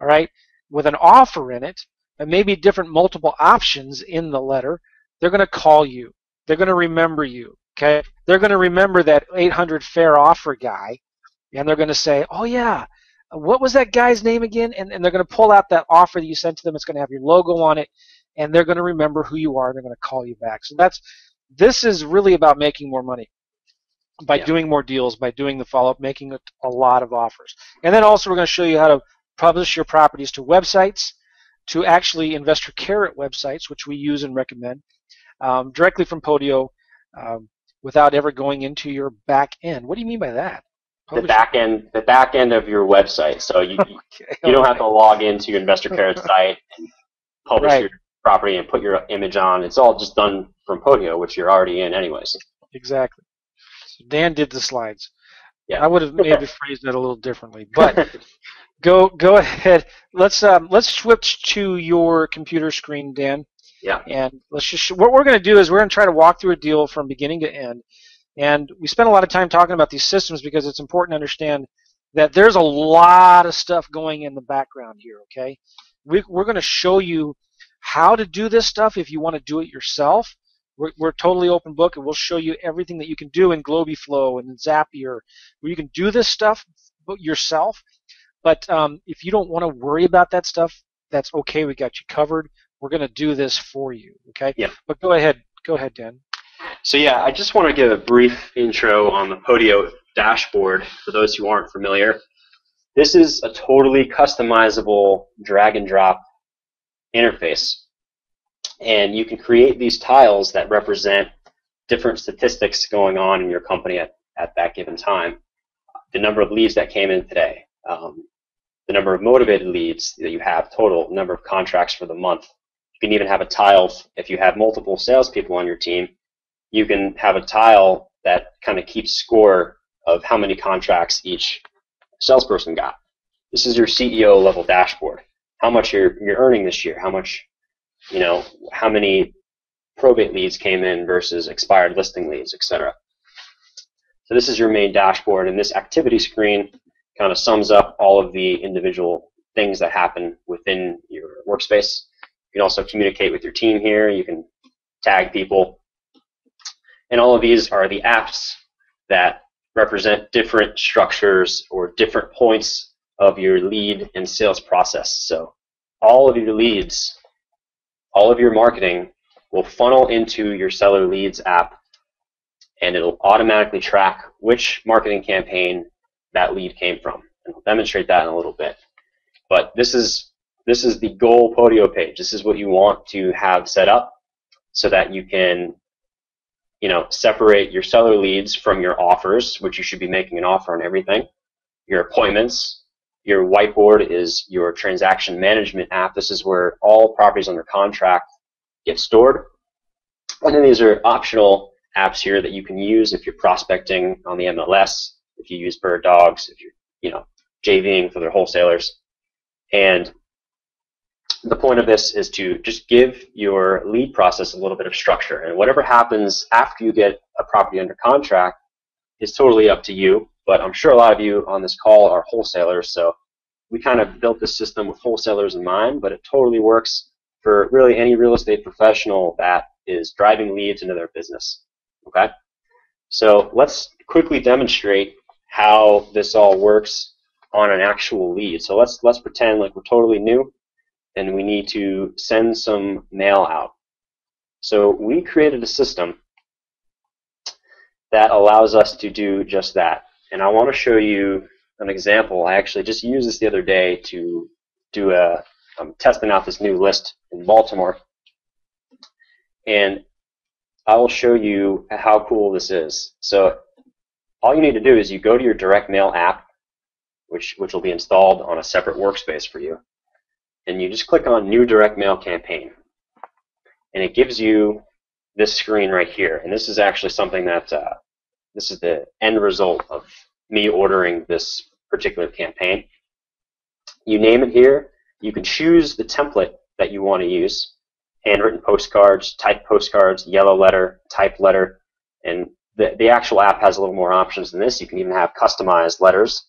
all right, with an offer in it, and maybe different multiple options in the letter, they're going to call you. They're going to remember you. Okay, they're going to remember that 800 fair offer guy, and they're going to say, oh yeah, what was that guy's name again? And they're going to pull out that offer that you sent to them. It's going to have your logo on it, and they're going to remember who you are. They're going to call you back. So this is really about making more money by doing more deals, by doing the follow-up, making a lot of offers. And then also we're going to show you how to publish your properties to websites, to actually Investor Carrot websites, which we use and recommend, directly from Podio, without ever going into your back end. What do you mean by that? The back end of your website. So you don't have to log into your Investor Carrot site and publish your property and put your image on. It's all just done from Podio, which you're already in anyways. Exactly. So Dan did the slides. Yeah. I would have maybe phrased that a little differently, but go ahead. Let's switch to your computer screen, Dan. Yeah. And what we're going to do is we're going to try to walk through a deal from beginning to end. And we spent a lot of time talking about these systems because it's important to understand that there's a lot of stuff going in the background here, okay? We're going to show you how to do this stuff if you want to do it yourself. We're totally open book, and we'll show you everything that you can do in GlobiFlow and in Zapier, where you can do this stuff yourself. But if you don't want to worry about that stuff, that's okay. We got you covered. We're going to do this for you, okay? Yep. But go ahead, Dan. So yeah, I just want to give a brief intro on the Podio dashboard for those who aren't familiar. This is a totally customizable drag and drop interface. And you can create these tiles that represent different statistics going on in your company at that given time. The number of leads that came in today, the number of motivated leads that you have total, number of contracts for the month. You can even have a tile, if you have multiple salespeople on your team, you can have a tile that kind of keeps score of how many contracts each salesperson got. This is your CEO level dashboard. How much you're earning this year, how much, how many probate leads came in versus expired listing leads, etc. So this is your main dashboard, and this activity screen kind of sums up all of the individual things that happen within your workspace. You can also communicate with your team here. You can tag people. And all of these are the apps that represent different structures or different points of your lead and sales process. So all of your leads, all of your marketing will funnel into your Seller Leads app, and it'll automatically track which marketing campaign that lead came from. And I'll demonstrate that in a little bit. But this is the goal Podio page. This is what you want to have set up so that you can separate your seller leads from your offers, which you should be making an offer on everything, your appointments. Your whiteboard is your transaction management app. This is where all properties under contract get stored. And then these are optional apps here that you can use if you're prospecting on the MLS, if you use Bird Dogs, if you're JVing for their wholesalers. And the point of this is to just give your lead process a little bit of structure. And whatever happens after you get a property under contract is totally up to you. But I'm sure a lot of you on this call are wholesalers, so we kind of built this system with wholesalers in mind, but it totally works for really any real estate professional that is driving leads into their business. Okay? So let's quickly demonstrate how this all works on an actual lead. So let's pretend like we're totally new and we need to send some mail out. So we created a system that allows us to do just that. And I want to show you an example. I actually just used this the other day to do I'm testing out this new list in Baltimore. And I will show you how cool this is. So all you need to do is you go to your direct mail app, which will be installed on a separate workspace for you. And you just click on New Direct Mail Campaign. And it gives you this screen right here. And this is actually something that this is the end result of me ordering this particular campaign. You name it here. You can choose the template that you want to use. Handwritten postcards, typed postcards, yellow letter, typed letter. And the actual app has a little more options than this. You can even have customized letters.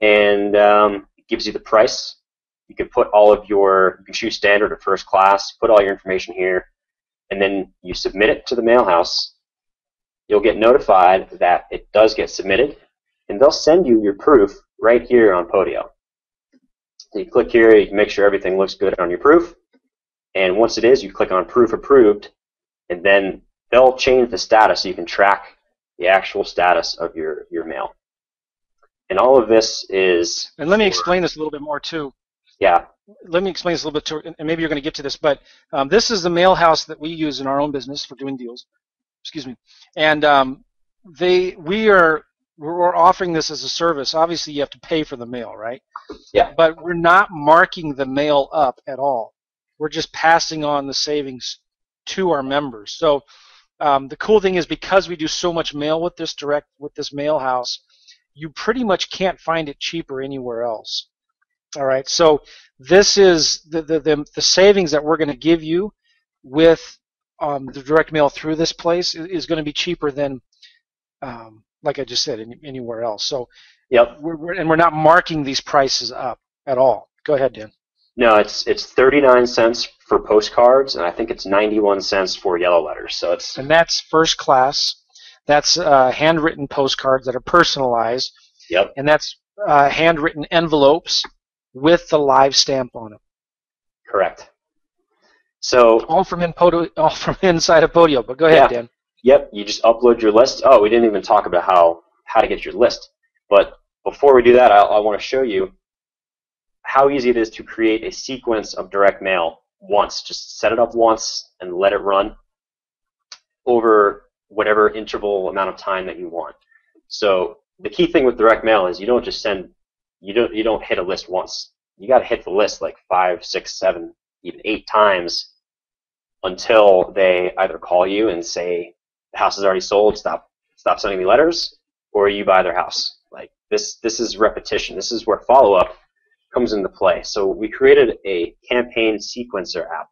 And it gives you the price. You can put you can choose standard or first class, put all your information here, and then you submit it to the mail house. You'll get notified that it does get submitted, and they'll send you your proof right here on Podio. So you click here, you can make sure everything looks good on your proof, and once it is, you click on Proof Approved, and then they'll change the status so you can track the actual status of your mail. And all of this is... And let me explain this a little bit more, too. Yeah. Let me explain this a little bit, too, and maybe you're going to get to this, but this is the mail house that we use in our own business for doing deals. Excuse me. And we're offering this as a service. Obviously, you have to pay for the mail, right? Yeah. But we're not marking the mail up at all. We're just passing on the savings to our members. So the cool thing is, because we do so much mail with this mail house, you pretty much can't find it cheaper anywhere else. All right. So this is the savings that we're going to give you with the direct mail through this place is going to be cheaper than, like I just said, anywhere else. So yep. We're not marking these prices up at all. Go ahead, Dan. No, it's 39 cents for postcards, and I think it's 91 cents for yellow letters. So and that's first class. That's handwritten postcards that are personalized. Yep. And that's handwritten envelopes with the live stamp on them. Correct. So all from inside of Podio. But go ahead, Dan. Yep, you just upload your list. Oh, we didn't even talk about how to get your list. But before we do that, I want to show you how easy it is to create a sequence of direct mail once. Just set it up once and let it run over whatever interval amount of time that you want. So the key thing with direct mail is you don't just you don't hit a list once. You got to hit the list like 5, 6, 7, even 8 times until they either call you and say the house is already sold, stop sending me letters, or you buy their house. Like this is repetition. This is where follow-up comes into play. So we created a campaign sequencer app,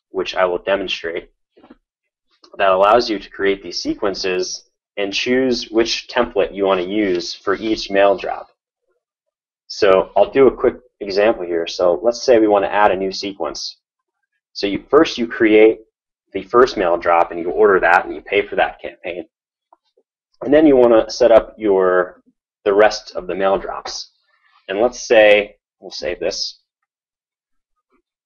which I will demonstrate, that allows you to create these sequences and choose which template you want to use for each mail drop. So I'll do a quick example here. So let's say we want to add a new sequence. So first you create the first mail drop and you order that and you pay for that campaign. And then you want to set up the rest of the mail drops. And let's say, we'll save this.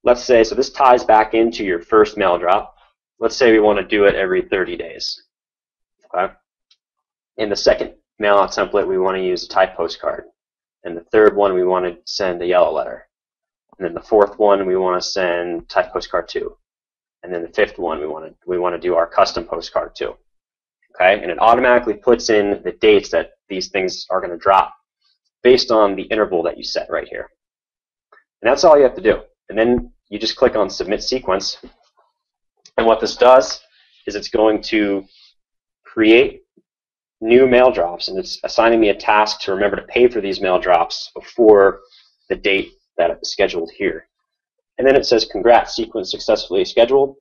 Let's say, so this ties back into your first mail drop. Let's say we want to do it every 30 days. Okay. In the second mail out template, we want to use a type postcard. And the third one, we want to send a yellow letter. And then the fourth one, we want to send type postcard 2. And then the fifth one, we want to do our custom postcard 2. Okay, and it automatically puts in the dates that these things are going to drop based on the interval that you set right here. And that's all you have to do. And then you just click on Submit Sequence. And what this does is it's going to create new mail drops, and it's assigning me a task to remember to pay for these mail drops before the date that is scheduled here. And then it says, congrats, sequence successfully scheduled.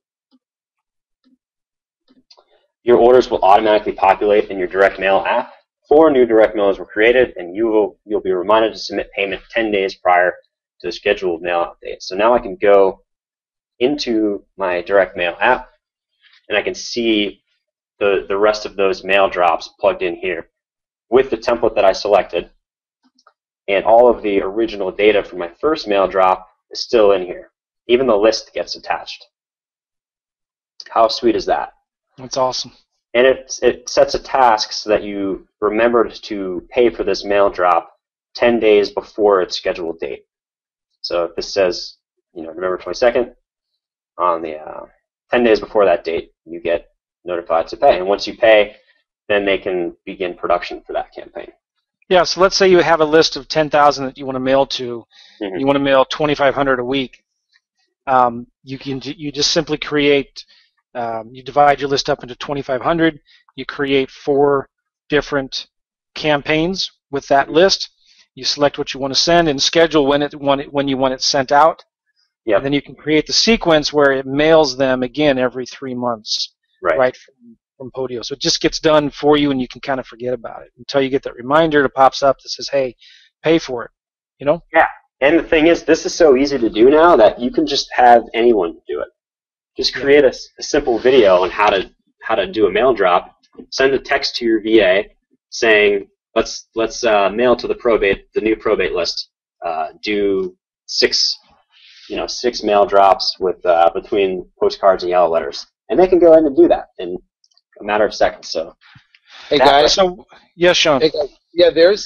Your orders will automatically populate in your direct mail app. 4 new direct mailers were created, and you'll be reminded to submit payment 10 days prior to the scheduled mail out date. So now I can go into my direct mail app, and I can see the rest of those mail drops plugged in here with the template that I selected, and all of the original data from my first mail drop is still in here. Even the list gets attached. How sweet is that? That's awesome. And it sets a task so that you remember to pay for this mail drop 10 days before its scheduled date. So if this says, November 22nd, on the 10 days before that date, you get notified to pay. And once you pay, then they can begin production for that campaign. Yeah, so let's say you have a list of 10,000 that you want to mail to. Mm-hmm. You want to mail 2,500 a week. You just simply create, you divide your list up into 2,500. You create 4 different campaigns with that list. You select what you want to send and schedule when you want it sent out. Yep. And then you can create the sequence where it mails them again every 3 months, right from Podio. So it just gets done for you, and you can kind of forget about it until you get that reminder that pops up that says, "Hey, pay for it." Yeah. And the thing is, this is so easy to do now that you can just have anyone do it. Just create a simple video on how to do a mail drop. Send a text to your VA saying, "Let's mail to the new probate list. Do 6 mail drops with between postcards and yellow letters," and they can go ahead and do that in a matter of seconds. So, hey guys, yes, Sean. Hey guys, yeah, there's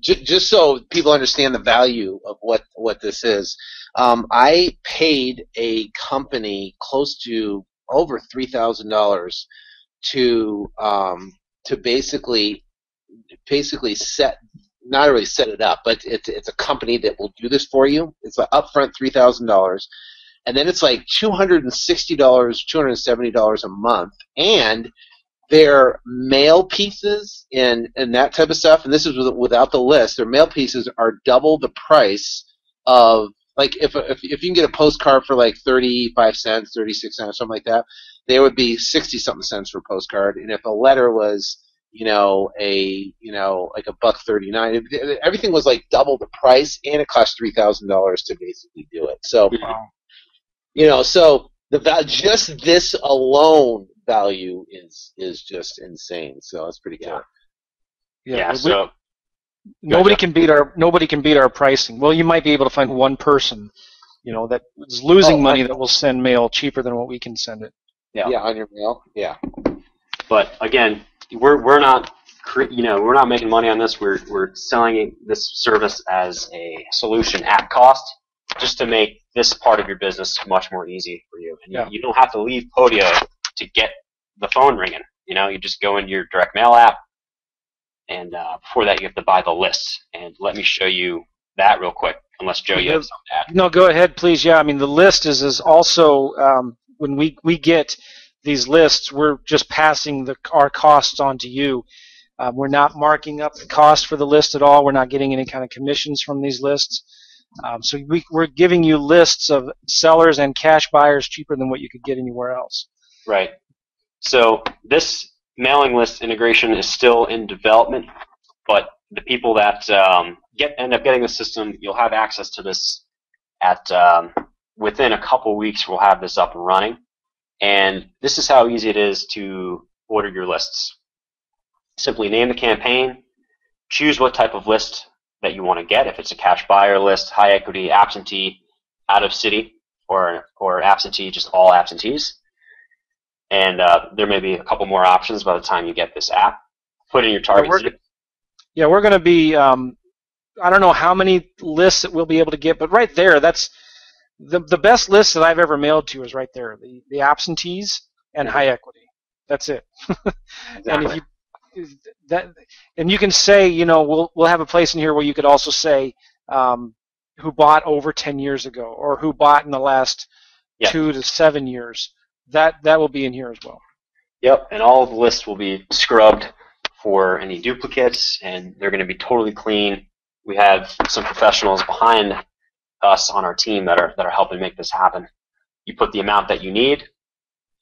just so people understand the value of what this is. I paid a company close to over $3,000 to basically set. Not really set it up, but it's a company that will do this for you. It's an upfront $3,000, and then it's like $260, $270 a month, and their mail pieces and that type of stuff. And this is without the list. Their mail pieces are double the price of, like, if you can get a postcard for like 35 cents, 36 cents, something like that, they would be 60 something cents for a postcard. And if a letter was like $1.39. Everything was like double the price, and it cost $3,000 to basically do it. So, so just this alone value is just insane. So it's pretty cool. Yeah. So nobody can beat our pricing. Well, you might be able to find one person that is losing Oh, money that will send mail cheaper than what we can send it. Yeah. Yeah, on your mail. Yeah. But again, we're not we're not making money on this. We're selling this service as a solution at cost, just to make this part of your business much more easy for you. And Yeah. you don't have to leave Podio to get the phone ringing. You just go into your direct mail app, and before that you have to buy the list. And let me show you that real quick. Unless Joe, you have something to add. No, go ahead, please. Yeah, I mean the list is also when we get these lists, we're just passing our costs on to you. We're not marking up the cost for the list at all. We're not getting any kind of commissions from these lists. So we're giving you lists of sellers and cash buyers cheaper than what you could get anywhere else. Right. So this mailing list integration is still in development, but the people that end up getting the system, you'll have access to this at within a couple weeks. We'll have this up and running, and this is how easy it is to order your lists. Simply name the campaign, choose what type of list that you want to get. If it's a cash buyer list, high equity, absentee, out of city, or absentee, just all absentees. And there may be a couple more options by the time you get this app. Put in your target zip. Yeah, we're going to be, I don't know how many lists that we'll be able to get, but right there, that's the best list that I've ever mailed to is right there, the absentees and high equity. That's it. Exactly. And you can say, we'll have a place in here where you could also say who bought over 10 years ago or who bought in the last 2 to 7 years. That will be in here as well. Yep, and all of the lists will be scrubbed for any duplicates, and they're going to be totally clean. We have some professionals behind us on our team that are helping make this happen. You put the amount that you need,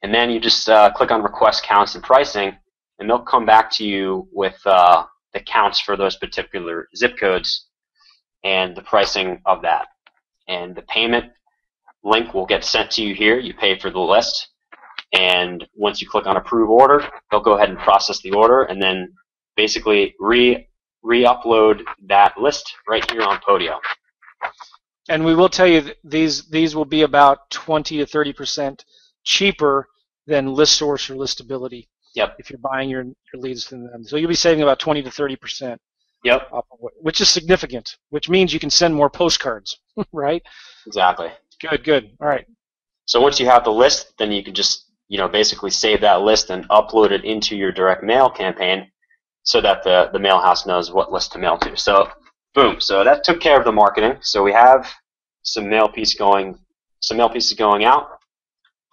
and then you just click on request counts and pricing, and they'll come back to you with the counts for those particular zip codes and the pricing of that. And the payment link will get sent to you here. You pay for the list, and once you click on approve order, they'll go ahead and process the order, and then basically re-upload that list right here on Podio. And we will tell you that these will be about 20 to 30% cheaper than ListSource or Listability. Yep. If you're buying your leads from them, so you'll be saving about 20 to 30%. Yep. Which is significant. Which means you can send more postcards, right? Exactly. Good. All right. So once you have the list, then you can just basically save that list and upload it into your direct mail campaign, so that the mail house knows what list to mail to. So boom. So that took care of the marketing. So we have some mail pieces going out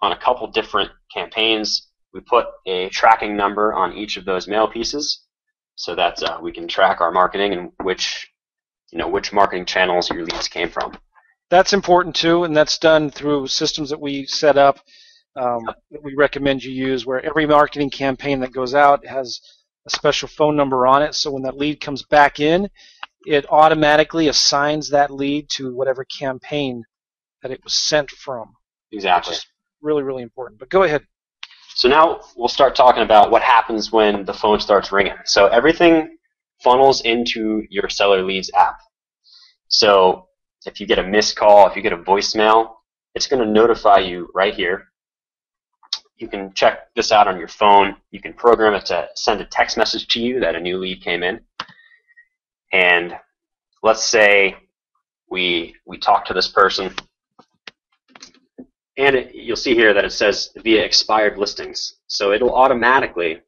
on a couple different campaigns. We put a tracking number on each of those mail pieces, so that we can track our marketing and which marketing channels your leads came from. That's important too, and that's done through systems that we set up that we recommend you use, where every marketing campaign that goes out has a special phone number on it, so when that lead comes back in, it automatically assigns that lead to whatever campaign that it was sent from. Exactly. Which is really, really important. But go ahead. So now we'll start talking about what happens when the phone starts ringing. So everything funnels into your Seller Leads app. So if you get a missed call, if you get a voicemail, it's going to notify you right here. You can check this out on your phone. You can program it to send a text message to you that a new lead came in. And let's say we talk to this person, and you'll see here that it says via expired listings. So it'll automatically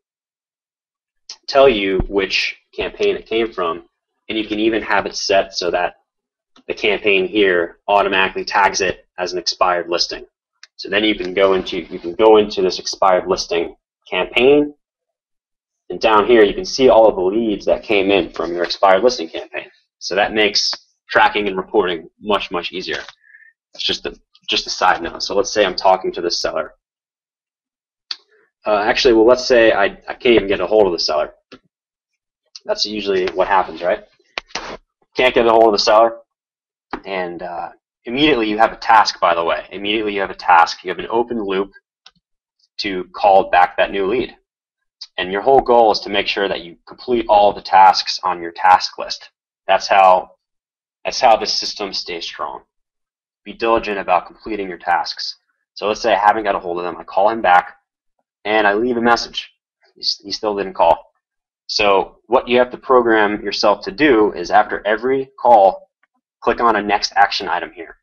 tell you which campaign it came from, and you can even have it set so that the campaign here automatically tags it as an expired listing. So then you can go into this expired listing campaign, and down here you can see all of the leads that came in from your expired listing campaign. So that makes tracking and reporting much, much easier. It's just a side note. So let's say I'm talking to this seller. Actually, well, let's say I can't even get a hold of the seller. That's usually what happens, right? Can't get a hold of the seller, and immediately you have a task, by the way. Immediately you have a task. You have an open loop to call back that new lead. And your whole goal is to make sure that you complete all the tasks on your task list. That's how this system stays strong. be diligent about completing your tasks. So let's say I haven't got a hold of them. I call him back, and I leave a message. He still didn't call. So what you have to program yourself to do is after every call, click on a next action item here.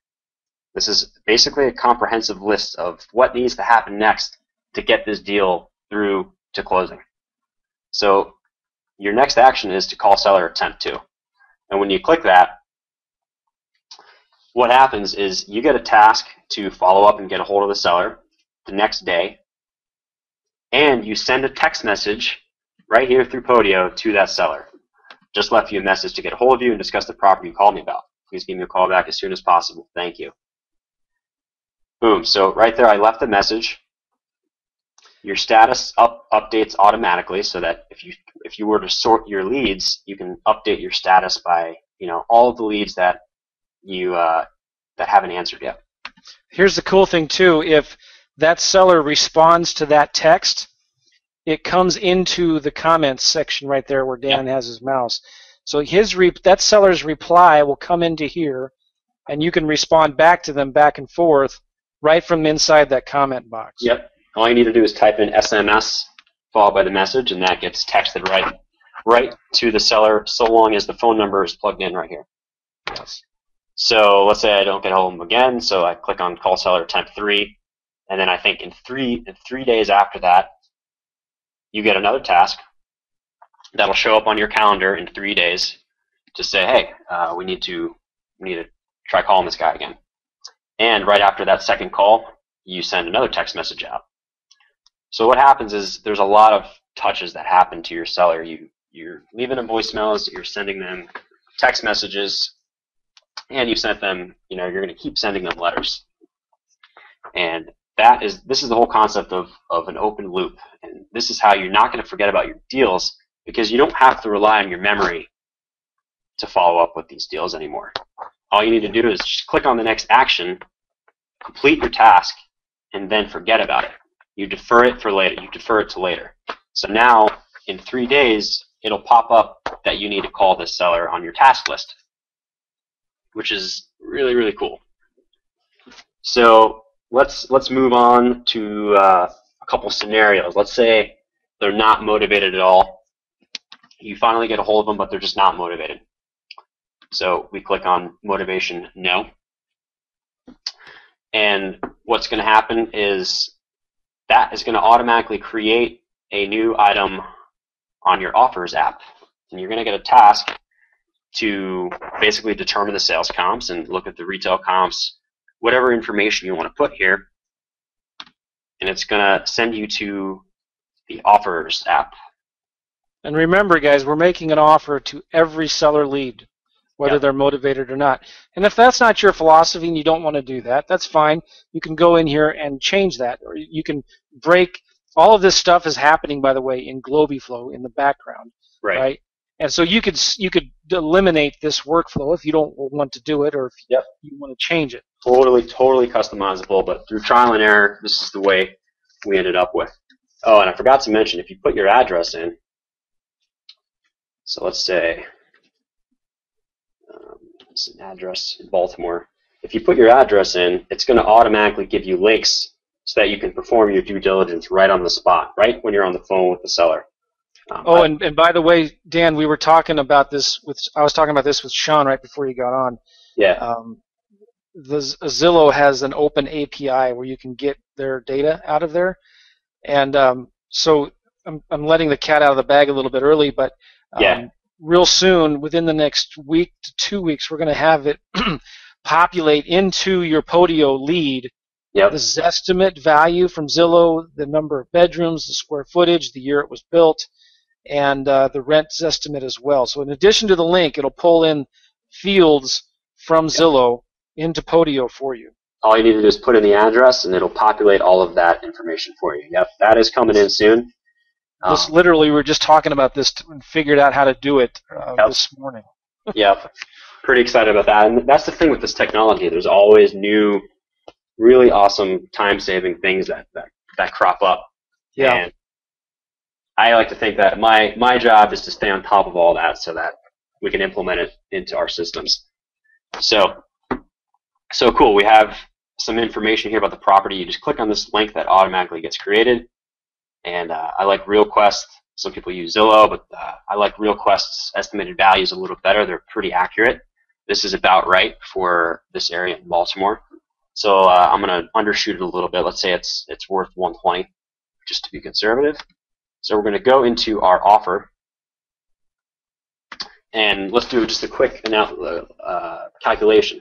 This is basically a comprehensive list of what needs to happen next to get this deal through to closing. So your next action is to call seller attempt 2. And when you click that, what happens is you get a task to follow up and get a hold of the seller the next day, and you send a text message right here through Podio to that seller. Just left you a message to get a hold of you and discuss the property you called me about. Please give me a call back as soon as possible. Thank you. Boom. So right there I left a message. Your status updates automatically, so that if you were to sort your leads, you can update your status by all of the leads that you that haven't answered yet. Here's the cool thing too: if that seller responds to that text, it comes into the comments section right there where Dan has his mouse. So that seller's reply will come into here, and you can respond back to them back and forth right from inside that comment box. Yep. All you need to do is type in SMS followed by the message, and that gets texted right to the seller, so long as the phone number is plugged in right here. Yes. So let's say I don't get hold of them again, so I click on call seller attempt 3, and then I think in three days after that, you get another task that'll show up on your calendar in 3 days to say, hey, we need to try calling this guy again. And right after that second call, you send another text message out. So what happens is there's a lot of touches that happen to your seller. You're leaving them voicemails, you're sending them text messages, and you sent them, you're going to keep sending them letters. And this is the whole concept of an open loop. And this is how you're not going to forget about your deals, because you don't have to rely on your memory to follow up with these deals anymore. All you need to do is just click on the next action, complete your task, and then forget about it. You defer it for later. You defer it to later. So now, in 3 days, it'll pop up that you need to call this seller on your task list, which is really, really cool. So let's move on to a couple scenarios. Let's say they're not motivated at all. You finally get a hold of them, but they're just not motivated. So we click on motivation no. And what's going to happen is that is going to automatically create a new item on your offers app. And you're going to get a task to basically determine the sales comps and look at the retail comps, whatever information you want to put here. And it's going to send you to the offers app. And remember, guys, we're making an offer to every seller lead, whether they're motivated or not. And if that's not your philosophy and you don't want to do that, that's fine. You can go in here and change that, or you can break. All of this stuff is happening, by the way, in GlobiFlow in the background, right? And so you could eliminate this workflow if you don't want to do it, or if you want to change it. Totally customizable, but through trial and error, this is the way we ended up with. Oh, and I forgot to mention, if you put your address in, so let's say it's an address in Baltimore. If you put your address in, it's going to automatically give you links so that you can perform your due diligence right on the spot, right when you're on the phone with the seller. And by the way, Dan, we were talking about this I was talking about this with Sean right before you got on. Yeah. The Zillow has an open API where you can get their data out of there, and so I'm letting the cat out of the bag a little bit early, but real soon, within the next week to 2 weeks, we're going to have it populate into your Podio lead the Zestimate value from Zillow, the number of bedrooms, the square footage, the year it was built, and the rent estimate as well. So in addition to the link, it'll pull in fields from Zillow into Podio for you. All you need to do is put in the address, and it'll populate all of that information for you. Yep, that is coming in soon. This literally, we were just talking about this and figured out how to do it this morning. Yep, pretty excited about that. And that's the thing with this technology. There's always new, really awesome time-saving things that crop up. Yeah. And I like to think that my job is to stay on top of all that so that we can implement it into our systems. So So cool, we have some information here about the property. You just click on this link that automatically gets created. And I like RealQuest. Some people use Zillow, but I like RealQuest's estimated values a little better. They're pretty accurate. This is about right for this area in Baltimore. So I'm going to undershoot it a little bit. Let's say it's worth 120, just to be conservative. So we're going to go into our offer, and let's do just a quick calculation.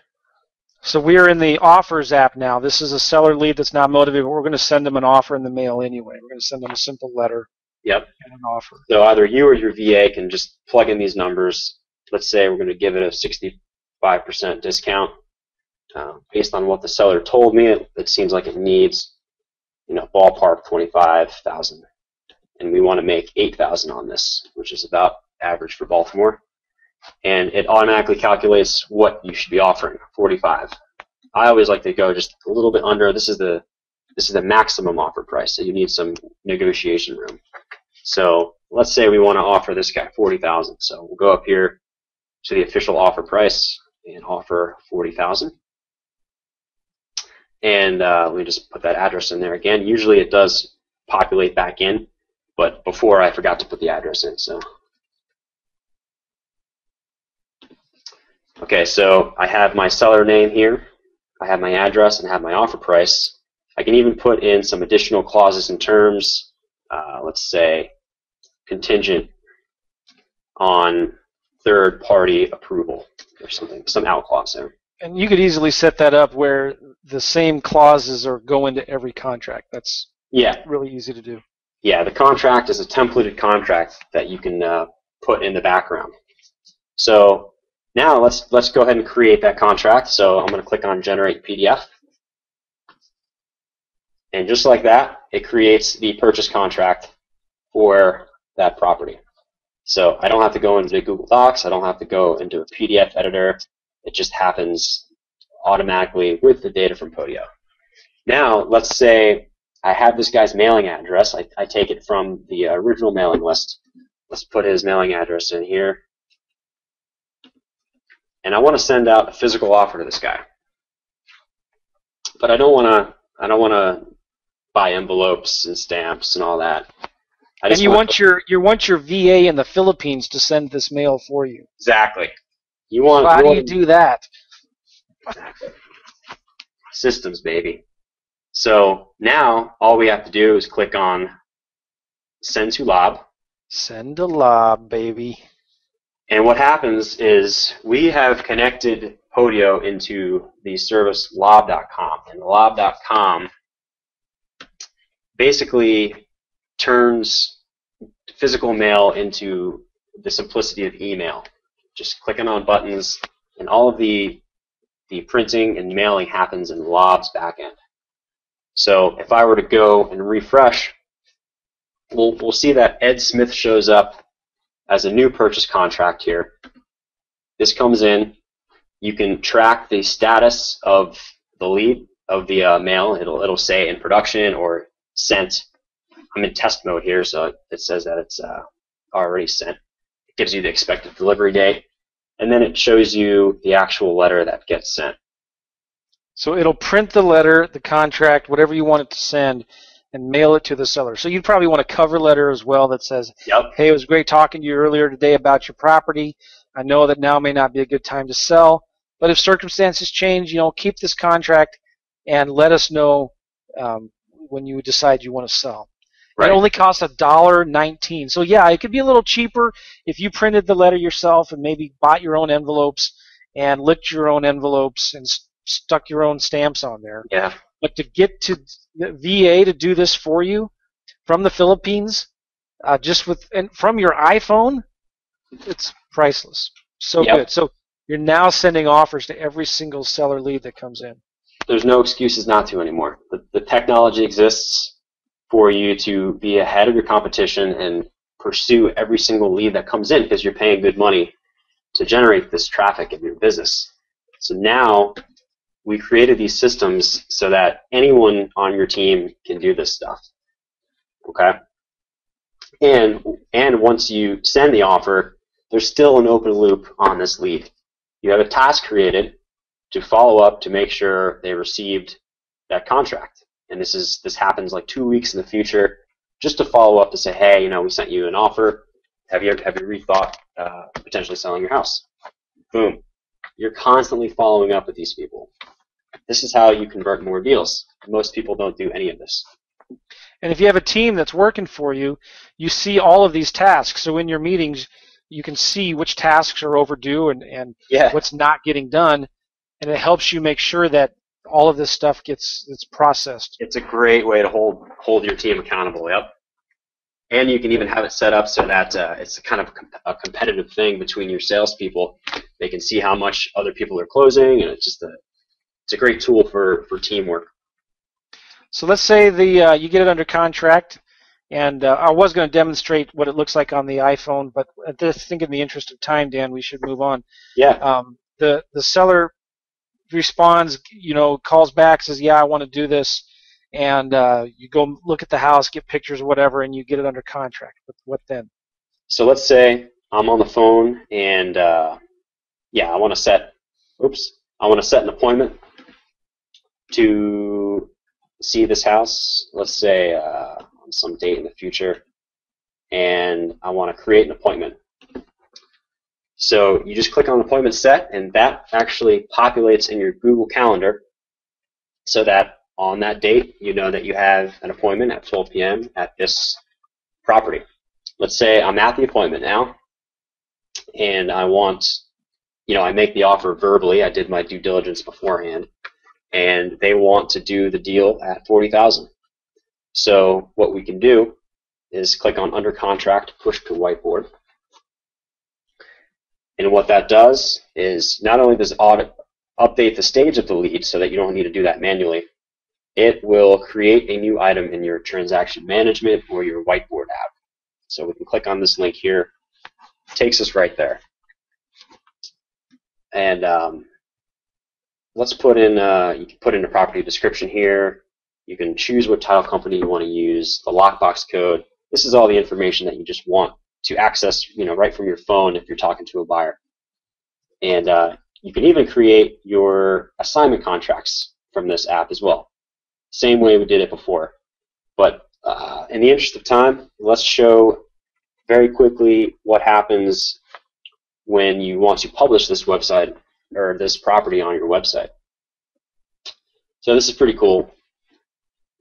So we are in the offers app now. This is a seller lead that's not motivated, but we're going to send them an offer in the mail anyway. We're going to send them a simple letter. Yep. And an offer. So either you or your VA can just plug in these numbers. Let's say we're going to give it a 65% discount. Based on what the seller told me, it seems like it needs, ballpark 25,000, and we want to make 8,000 on this, which is about average for Baltimore. And it automatically calculates what you should be offering, 45. I always like to go just a little bit under. This is the maximum offer price, so you need some negotiation room. So let's say we want to offer this guy 40,000. So we'll go up here to the official offer price and offer 40,000. And let me just put that address in there again. Usually it does populate back in, but before I forgot to put the address in. So okay, so I have my seller name here, I have my address, and I have my offer price. I can even put in some additional clauses and terms. Let's say contingent on third-party approval or something, some out clause there. And you could easily set that up where the same clauses go into every contract. That's really easy to do. Yeah, the contract is a templated contract that you can put in the background. So now let's go ahead and create that contract. So I'm going to click on Generate PDF. And just like that, it creates the purchase contract for that property. So I don't have to go into Google Docs. I don't have to go into a PDF editor. It just happens automatically with the data from Podio. Now, let's say I have this guy's mailing address. I take it from the original mailing list. Let's put his mailing address in here. And I want to send out a physical offer to this guy. But I don't want to buy envelopes and stamps and all that. And you want your VA in the Philippines to send this mail for you. Exactly. How do you do that? Systems, baby. So now all we have to do is click on Send to Lob. Send to Lob, baby. And what happens is we have connected Podio into the service lob.com. And lob.com basically turns physical mail into the simplicity of email. Just clicking on buttons, and all of the printing and mailing happens in Lob's backend. So if I were to go and refresh, we'll see that Ed Smith shows up as a new purchase contract here. This comes in. You can track the status of the lead of the mail. It'll say in production or sent. I'm in test mode here, so it says that it's already sent. It gives you the expected delivery date, and then it shows you the actual letter that gets sent. So it'll print the letter, the contract, whatever you want it to send, and mail it to the seller. So you'd probably want a cover letter as well that says, yep, hey, it was great talking to you earlier today about your property. I know that now may not be a good time to sell, but if circumstances change, keep this contract and let us know when you decide you want to sell. Right. It only costs $1.19. So yeah, it could be a little cheaper if you printed the letter yourself and maybe bought your own envelopes and licked your own envelopes and stuck your own stamps on there. Yeah. But to get to the VA to do this for you from the Philippines, from your iPhone, it's priceless. So good. So you're now sending offers to every single seller lead that comes in. There's no excuses not to anymore. The technology exists for you to be ahead of your competition and pursue every single lead that comes in because you're paying good money to generate this traffic in your business. So now we created these systems so that anyone on your team can do this stuff. Okay? And once you send the offer, there's still an open loop on this lead. You have a task created to follow up to make sure they received that contract. And this happens like 2 weeks in the future, just to follow up to say, hey, you know, we sent you an offer. Have you rethought potentially selling your house? Boom. You're constantly following up with these people. This is how you convert more deals. Most people don't do any of this. And if you have a team that's working for you, you see all of these tasks. So in your meetings, you can see which tasks are overdue and what's not getting done, and it helps you make sure that all of this stuff gets processed. It's a great way to hold your team accountable. Yep. And you can even have it set up so that it's kind of a competitive thing between your salespeople. They can see how much other people are closing, and it's a great tool for teamwork. So let's say you get it under contract, and I was going to demonstrate what it looks like on the iPhone, but I think in the interest of time, Dan, we should move on. Yeah. The seller responds, calls back, says, yeah, I want to do this, and you go look at the house, get pictures or whatever, and you get it under contract. What then? So let's say I'm on the phone, and I want to set an appointment to see this house, let's say on some date in the future, and I want to create an appointment. So you just click on appointment set, and that actually populates in your Google Calendar so that on that date you know that you have an appointment at 12 p.m. at this property. Let's say I'm at the appointment now, and I want, I make the offer verbally. I did my due diligence beforehand, and they want to do the deal at $40,000. So what we can do is click on under contract, push to whiteboard. And what that does is not only does it update the stage of the lead so that you don't need to do that manually, it will create a new item in your transaction management or your whiteboard app. So we can click on this link here. It takes us right there. And let's put in, you can put in a property description here. You can choose what title company you want to use, the lockbox code. This is all the information that you just want to access, right from your phone if you're talking to a buyer. And you can even create your assignment contracts from this app as well. Same way we did it before. But in the interest of time, let's show very quickly what happens when you want to publish this website or this property on your website. So this is pretty cool.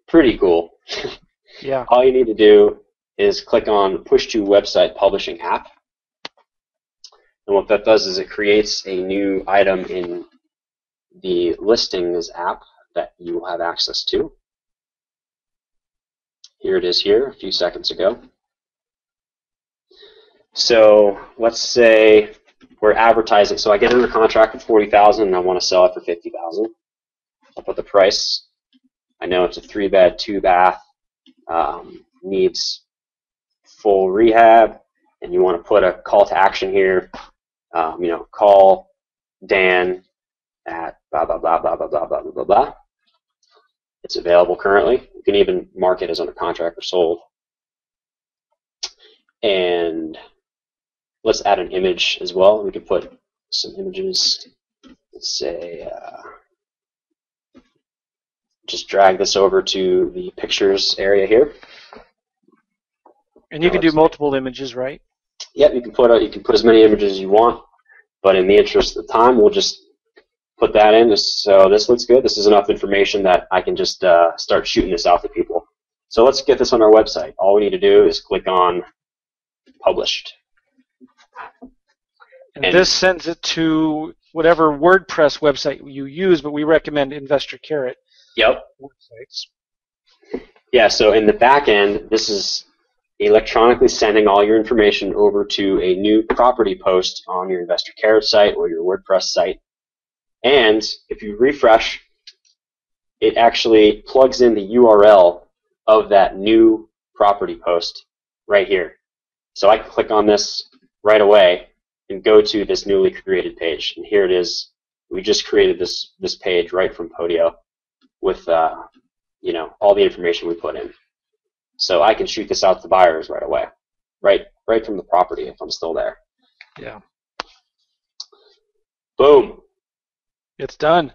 Pretty cool. Yeah. All you need to do is click on Push to Website Publishing App. And what that does is it creates a new item in the Listings app that you will have access to. Here it is here, a few seconds ago. So let's say we're advertising. So I get under contract for $40,000 and I want to sell it for $50,000. I'll put the price. I know it's a 3-bed, 2-bath, needs full rehab, and you want to put a call to action here. Call Dan at blah blah blah blah blah blah blah blah blah. It's available currently. You can even mark it as under contract or sold. And let's add an image as well. We can put some images. Let's say, just drag this over to the pictures area here. And you can do multiple images, right? Yep, you can put as many images as you want, but in the interest of time, we'll just put that in. So this looks good. This is enough information that I can just start shooting this out to people. So let's get this on our website. All we need to do is click on Published. And this sends it to whatever WordPress website you use, but we recommend Investor Carrot. Yep. Websites. Yeah, so in the back end, this is electronically sending all your information over to a new property post on your Investor Carrot site or your WordPress site. And if you refresh, it actually plugs in the URL of that new property post right here. So I can click on this right away and go to this newly created page. And here it is. We just created this page right from Podio with all the information we put in. So I can shoot this out to buyers right away, right from the property if I'm still there. Yeah. Boom. It's done.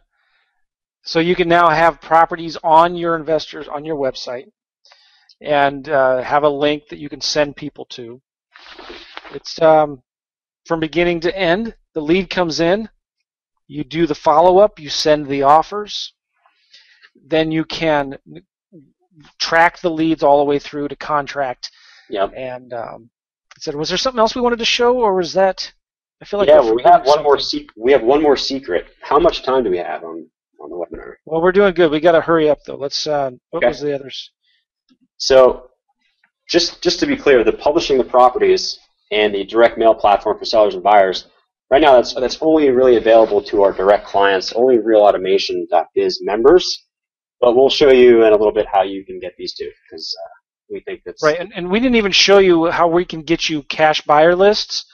So you can now have properties on your investors on your website, and have a link that you can send people to. It's from beginning to end. The lead comes in, you do the follow-up, you send the offers, then you can track the leads all the way through to contract. Yep. And was there something else we wanted to show, or was that? I feel like we have one more. We have one more secret. How much time do we have on the webinar? Well, we're doing good. We got to hurry up though. Let's. What was the others? So, just to be clear, the publishing the properties and the direct mail platform for sellers and buyers. Right now, that's only really available to our direct clients, only realautomation.biz members. But we'll show you in a little bit how you can get these two, because we think that's right. And we didn't even show you how we can get you cash buyer lists,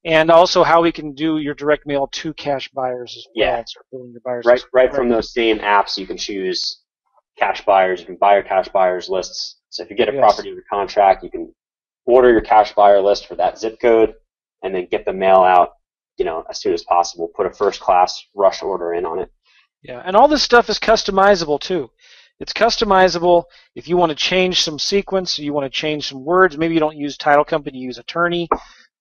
and also how we can do your direct mail to cash buyers as well. Yeah. Start building your buyers lists. Right from those same apps, you can choose cash buyers. You can buy your cash buyers lists. So if you get a property under contract, you can order your cash buyer list for that zip code, and then get the mail out, as soon as possible. Put a first class rush order in on it. Yeah, and all this stuff is customizable too. It's customizable if you want to change some sequence, you want to change some words. Maybe you don't use title company, you use attorney.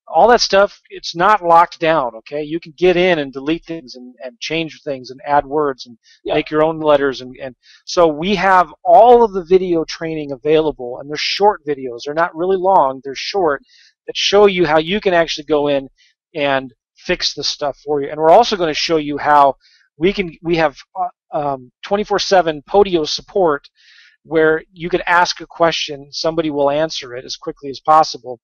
All that stuff, it's not locked down, okay? You can get in and delete things and change things and add words and make your own letters. And so we have all of the video training available, and they're short videos. They're not really long. They're short, that show you how you can actually go in and fix this stuff for you. And we're also going to show you how we have 24/7 Podio support, where you can ask a question, somebody will answer it as quickly as possible.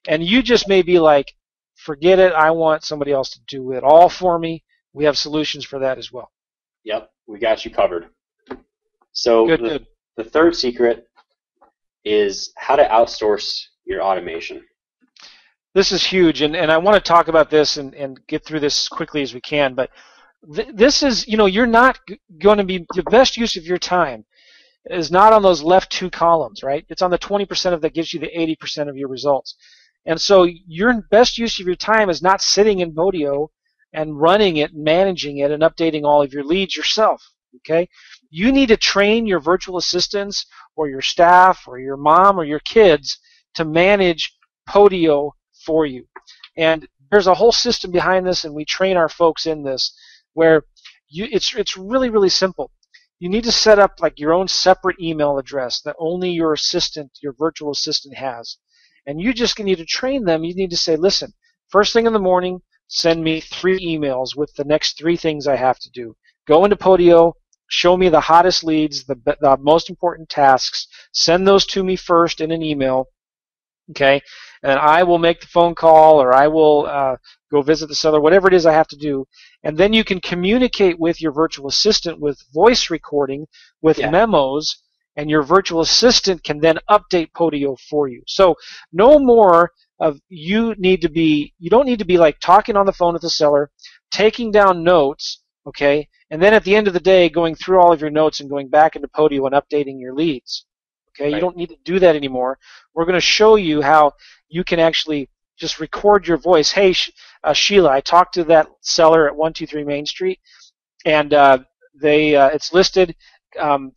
And you just may be like, forget it, I want somebody else to do it all for me. We have solutions for that as well. Yep, we got you covered. So the third secret is how to outsource your automation. This is huge, and I want to talk about this and get through this as quickly as we can, but this is, you're not going to be, the best use of your time is not on those left two columns, right? It's on the 20% of that gives you the 80% of your results. And so your best use of your time is not sitting in Podio and running it, managing it, and updating all of your leads yourself, okay? You need to train your virtual assistants or your staff or your mom or your kids to manage Podio for you. And there's a whole system behind this, and we train our folks in this, where it's really, really simple. You need to set up like your own separate email address that only your assistant, your virtual assistant has. And you just need to train them. You need to say, listen, first thing in the morning, send me 3 emails with the next 3 things I have to do. Go into Podio, show me the hottest leads, the most important tasks, send those to me first in an email, okay? And I will make the phone call, or I will go visit the seller, whatever it is I have to do. And then you can communicate with your virtual assistant with voice recording, with memos, and your virtual assistant can then update Podio for you. So no more of you don't need to be like talking on the phone with the seller, taking down notes, okay, and then at the end of the day going through all of your notes and going back into Podio and updating your leads. Okay, You don't need to do that anymore. We're going to show you how you can actually just record your voice. Hey, Sheila, I talked to that seller at 123 Main Street, and it's listed.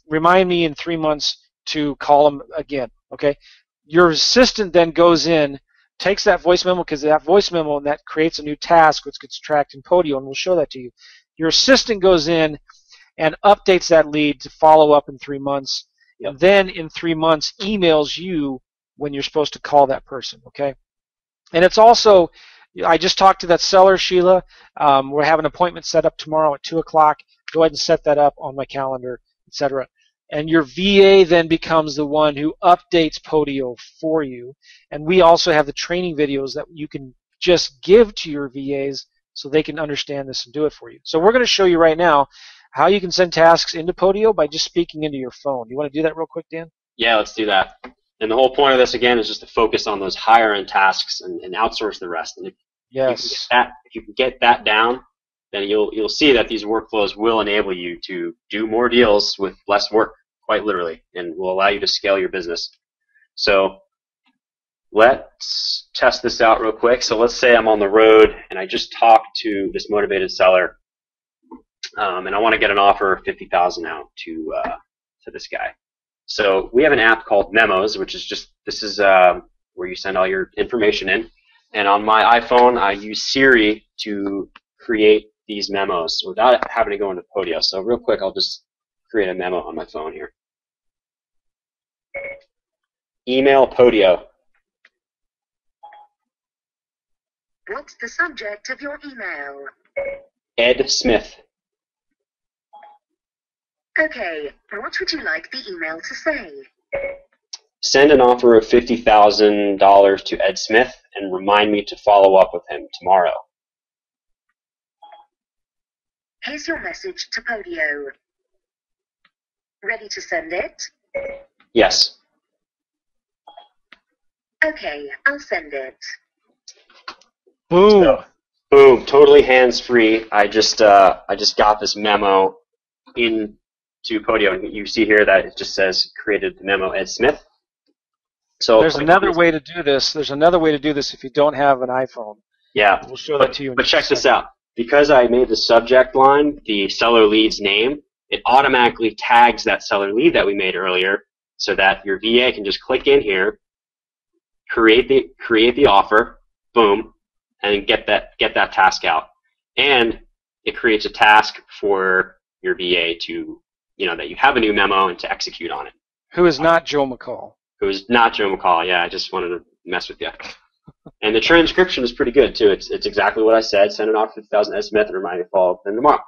Remind me in 3 months to call them again. Okay, your assistant then goes in, takes that voice memo, because that voice memo and that creates a new task which gets tracked in Podio, and we'll show that to you. Your assistant goes in and updates that lead to follow up in 3 months. And then in 3 months emails you when you're supposed to call that person, okay? And it's also, I just talked to that seller, Sheila. We're having an appointment set up tomorrow at 2 o'clock. Go ahead and set that up on my calendar, etc. And your VA then becomes the one who updates Podio for you. And we also have the training videos that you can just give to your VAs so they can understand this and do it for you. So we're going to show you right now how you can send tasks into Podio by just speaking into your phone. You want to do that real quick, Dan? Yeah, let's do that. And the whole point of this, again, is just to focus on those higher-end tasks and outsource the rest. And if you can get that down, then you'll see that these workflows will enable you to do more deals with less work, quite literally, and will allow you to scale your business. So let's test this out real quick. So let's say I'm on the road and I just talked to this motivated seller, and I want to get an offer of 50,000 out to this guy. So we have an app called Memos, which is just where you send all your information in. And on my iPhone, I use Siri to create these memos without having to go into Podio. So real quick, I'll just create a memo on my phone here. Email Podio. What's the subject of your email? Ed Smith. Okay, what would you like the email to say? Send an offer of $50,000 to Ed Smith and remind me to follow up with him tomorrow. Here's your message to Podio. Ready to send it? Yes. Okay, I'll send it. Boom. So, boom, totally hands-free. I just got this memo into Podio, and you see here that it just says created the memo Ed Smith. So there's another way to do this. There's another way to do this if you don't have an iPhone. Yeah. We'll show that to you. But check this out. Because I made the subject line the seller lead's name, it automatically tags that seller lead that we made earlier, so that your VA can just click in here, create the offer, boom, and get that task out. And it creates a task for your VA to, that you have a new memo and to execute on it. Who is not Joe McCall. Who is not Joe McCall. Yeah, I just wanted to mess with you. And the transcription is pretty good too. It's exactly what I said. Send an offer for 50,000 Ed Smith and remind me to follow up with him tomorrow.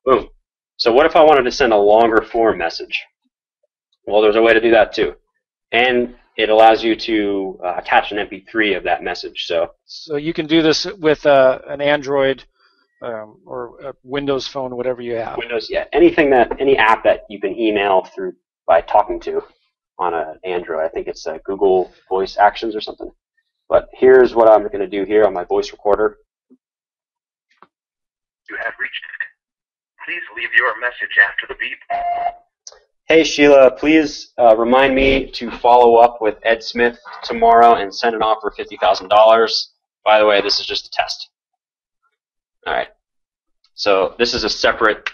Boom. So what if I wanted to send a longer form message? Well, there's a way to do that too. And it allows you to attach an MP3 of that message. So you can do this with an Android or a Windows phone, whatever you have. Windows, yeah. Any app that you can email through by talking to on an Android. I think it's Google Voice Actions or something. But here's what I'm going to do here on my voice recorder. You have reached. Please leave your message after the beep. Hey Sheila, please remind me to follow up with Ed Smith tomorrow and send an offer of $50,000. By the way, this is just a test. All right. So this is a separate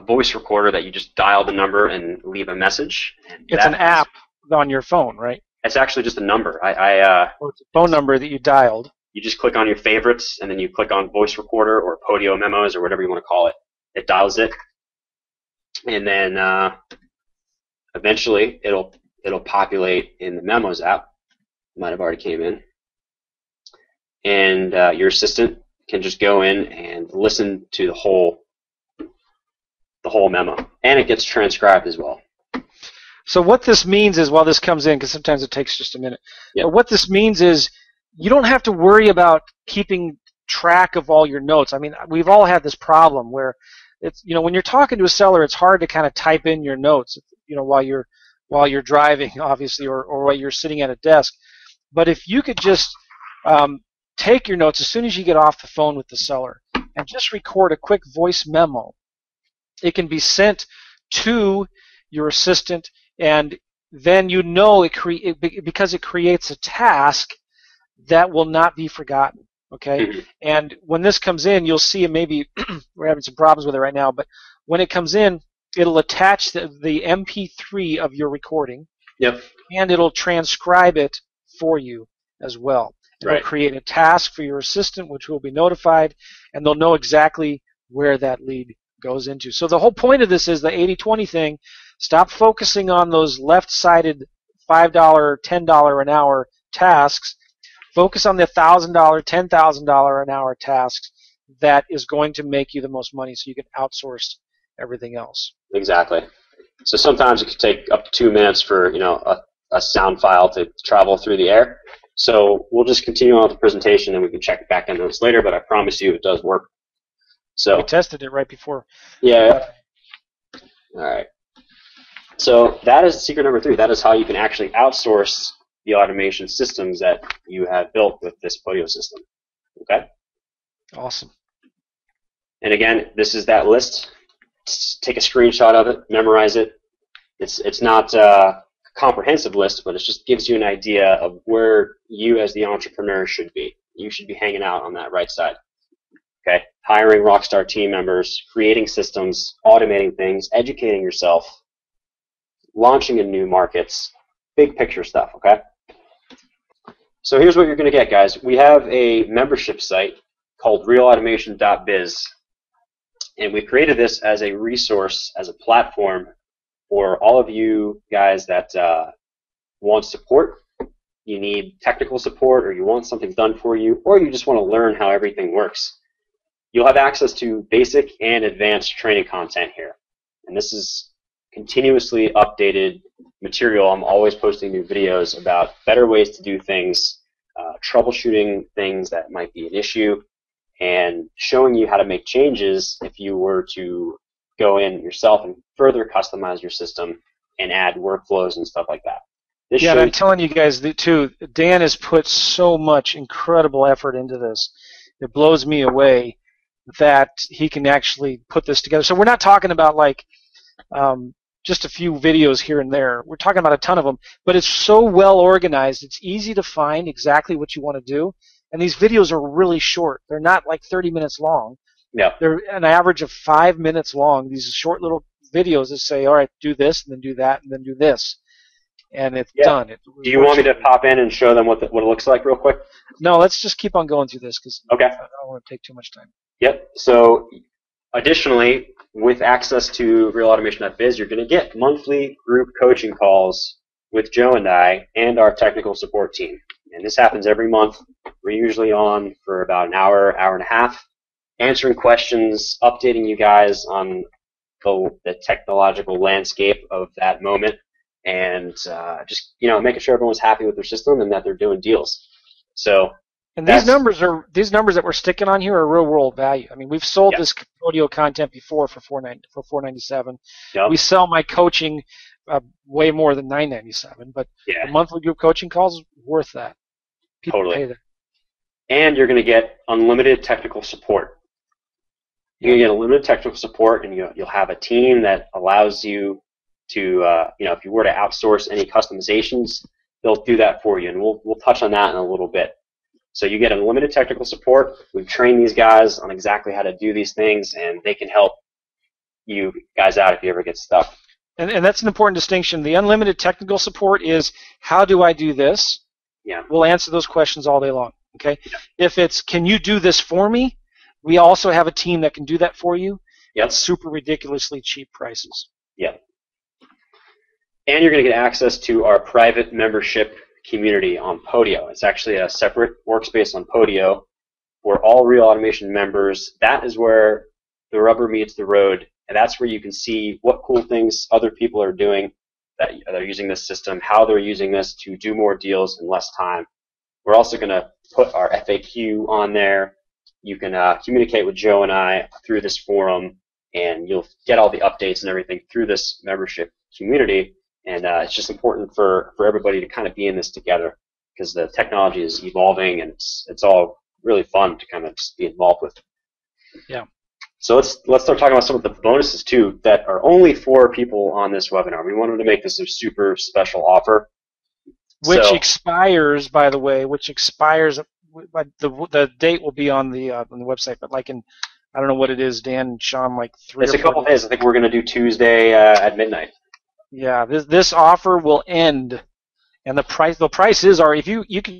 voice recorder that you just dial the number and leave a message. And it's an app on your phone, right? It's actually just a number. It's a phone number that you dialed. You just click on your favorites, and then you click on voice recorder or Podio memos or whatever you want to call it. It dials it, and then eventually it'll populate in the Memos app. Might have already came in, and your assistant can just go in and listen to the whole memo, and it gets transcribed as well. So what this means is, while this comes in, because sometimes it takes just a minute, but what this means is you don't have to worry about keeping track of all your notes. I mean, we've all had this problem where it's, when you're talking to a seller, it's hard to kind of type in your notes, while you're driving, obviously, or while you're sitting at a desk. But if you could just take your notes as soon as you get off the phone with the seller and just record a quick voice memo, it can be sent to your assistant, and then because it creates a task that will not be forgotten. Okay, Mm-hmm. and when this comes in, you'll see, and maybe we're having some problems with it right now, but when it comes in, it'll attach the MP3 of your recording. Yep. And it'll transcribe it for you as well. It'll create a task for your assistant, which will be notified, and they'll know exactly where that lead goes into. So the whole point of this is the 80-20 thing. Stop focusing on those left-sided $5, $10 an hour tasks. Focus on the $1,000, $10,000 an hour tasks that is going to make you the most money, so you can outsource everything else. Exactly. So sometimes it could take up to 2 minutes for a sound file to travel through the air. So we'll just continue on with the presentation, and we can check back on those later. But I promise you, it does work. So we tested it right before. Yeah. All right. So that is secret number 3. That is how you can actually outsource the automation systems that you have built with this Podio system. Okay? Awesome. And again, this is that list. Take a screenshot of it, memorize it. It's not a comprehensive list, but it just gives you an idea of where you as the entrepreneur should be. You should be hanging out on that right side. Okay, hiring rockstar team members, creating systems, automating things, educating yourself, launching in new markets, big picture stuff, okay? So here's what you're going to get, guys. We have a membership site called realautomation.biz, and we created this as a resource, as a platform for all of you guys that want support, you need technical support, or you want something done for you, or you just want to learn how everything works. You'll have access to basic and advanced training content here. And this is continuously updated material. I'm always posting new videos about better ways to do things, troubleshooting things that might be an issue, and showing you how to make changes if you were to go in yourself and further customize your system and add workflows and stuff like that. This Yeah, and I'm telling you guys too, Dan has put so much incredible effort into this. It blows me away that he can actually put this together. So we're not talking about like just a few videos here and there. We're talking about a ton of them, but it's so well organized. It's easy to find exactly what you want to do, and these videos are really short. They're not like 30 minutes long. Yeah. They're an average of 5 minutes long. These short little videos that say, all right, do this, and then do that, and then do this. And it's done. Do you want me to pop in and show them what it looks like real quick? No, let's just keep on going through this because Okay. I don't want to take too much time. Yep. So additionally, with access to realautomation.biz, you're going to get monthly group coaching calls with Joe and I and our technical support team. And this happens every month. We're usually on for about an hour, hour and a half, answering questions, updating you guys on the technological landscape of that moment, and just making sure everyone's happy with their system and that they're doing deals. So, and these numbers that we're sticking on here are real world value. I mean, we've sold this audio content before for $497. Yep. We sell my coaching way more than $997, but the monthly group coaching calls worth that. People pay that. And you're going to get unlimited technical support. You're going to get unlimited technical support, and you'll have a team that allows you to, if you were to outsource any customizations, they'll do that for you, and we'll touch on that in a little bit. So you get unlimited technical support. We've trained these guys on exactly how to do these things, and they can help you guys out if you ever get stuck. And that's an important distinction. The unlimited technical support is, how do I do this? Yeah. We'll answer those questions all day long. Okay. Yeah. If it's, can you do this for me? We also have a team that can do that for you. Yep. At super ridiculously cheap prices. Yep. And you're going to get access to our private membership community on Podio. It's actually a separate workspace on Podio for all Real Automation members. That is where the rubber meets the road, and that's where you can see what cool things other people are doing that are using this system, how they're using this to do more deals in less time. We're also going to put our FAQ on there. You can communicate with Joe and I through this forum, and you'll get all the updates and everything through this membership community. And it's just important for everybody to kind of be in this together, because the technology is evolving, and it's all really fun to kind of just be involved with. Yeah. So let's start talking about some of the bonuses too that are only for people on this webinar. We wanted to make this a super special offer, which expires, by the way, the date will be on the website, but like in, I don't know what it is, Dan and Sean, like 3 It's a couple days. I think we're going to do Tuesday at midnight. Yeah, this offer will end, and the price is if you can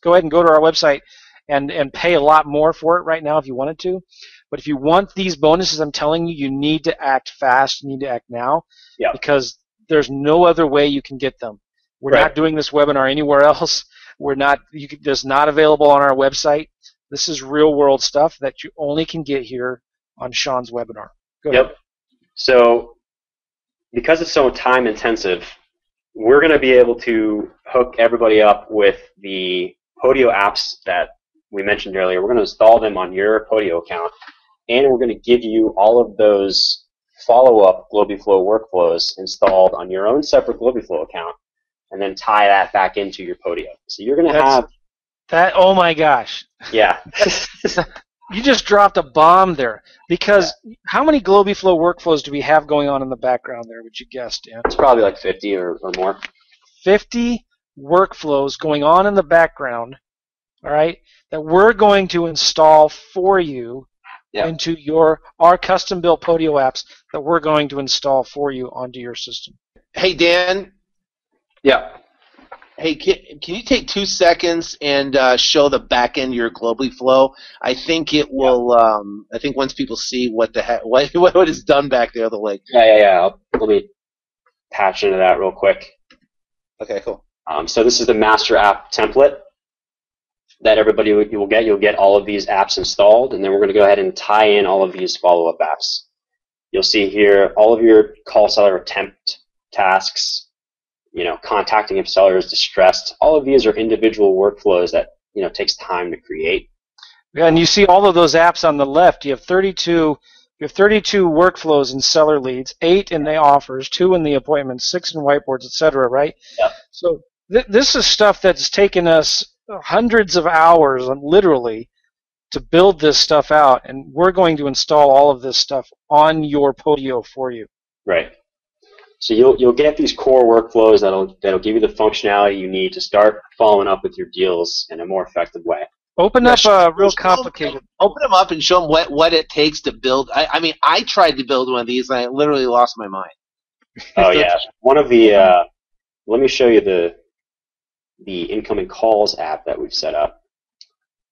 go ahead and go to our website and pay a lot more for it right now if you wanted to. But if you want these bonuses, I'm telling you, you need to act fast. You need to act now, because there's no other way you can get them. We're not doing this webinar anywhere else. We're not. It's not available on our website. This is real world stuff that you only can get here on Sean's webinar. Go ahead. Yep. So, because it's so time intensive, we're going to be able to hook everybody up with the Podio apps that we mentioned earlier. We're going to install them on your Podio account, and we're going to give you all of those follow-up GlobiFlow workflows installed on your own separate GlobiFlow account, and then tie that back into your Podio. So you're going to have that. Oh my gosh! Yeah. You just dropped a bomb there, because how many GlobiFlow workflows do we have going on in the background there, would you guess, Dan? It's probably like 50 or more. 50 workflows going on in the background, all right, that we're going to install for you Yeah. into our custom-built Podio apps that we're going to install for you onto your system. Hey, Dan. Yeah. Hey, can you take 2 seconds and show the back end of your Globally Flow? I think it will. I think once people see what the heck, what is done back there, they'll like. Yeah. Let me patch into that real quick. Okay, cool. So this is the master app template that everybody will get. You'll get all of these apps installed, and then we're going to go ahead and tie in all of these follow-up apps. You'll see here all of your call seller attempt tasks, contacting if seller is distressed. All of these are individual workflows that, takes time to create. Yeah, and you see all of those apps on the left. You have 32 workflows in seller leads, 8 in the offers, 2 in the appointments, 6 in whiteboards, etc. Right? Yep. So this is stuff that's taken us hundreds of hours, literally, to build this stuff out, and we're going to install all of this stuff on your Podio for you. Right. So you'll get these core workflows that'll give you the functionality you need to start following up with your deals in a more effective way. Open up real complicated. Open them up and show them what it takes to build. I mean, I tried to build one of these, and I literally lost my mind. Oh yeah, one of the. Let me show you the incoming calls app that we've set up.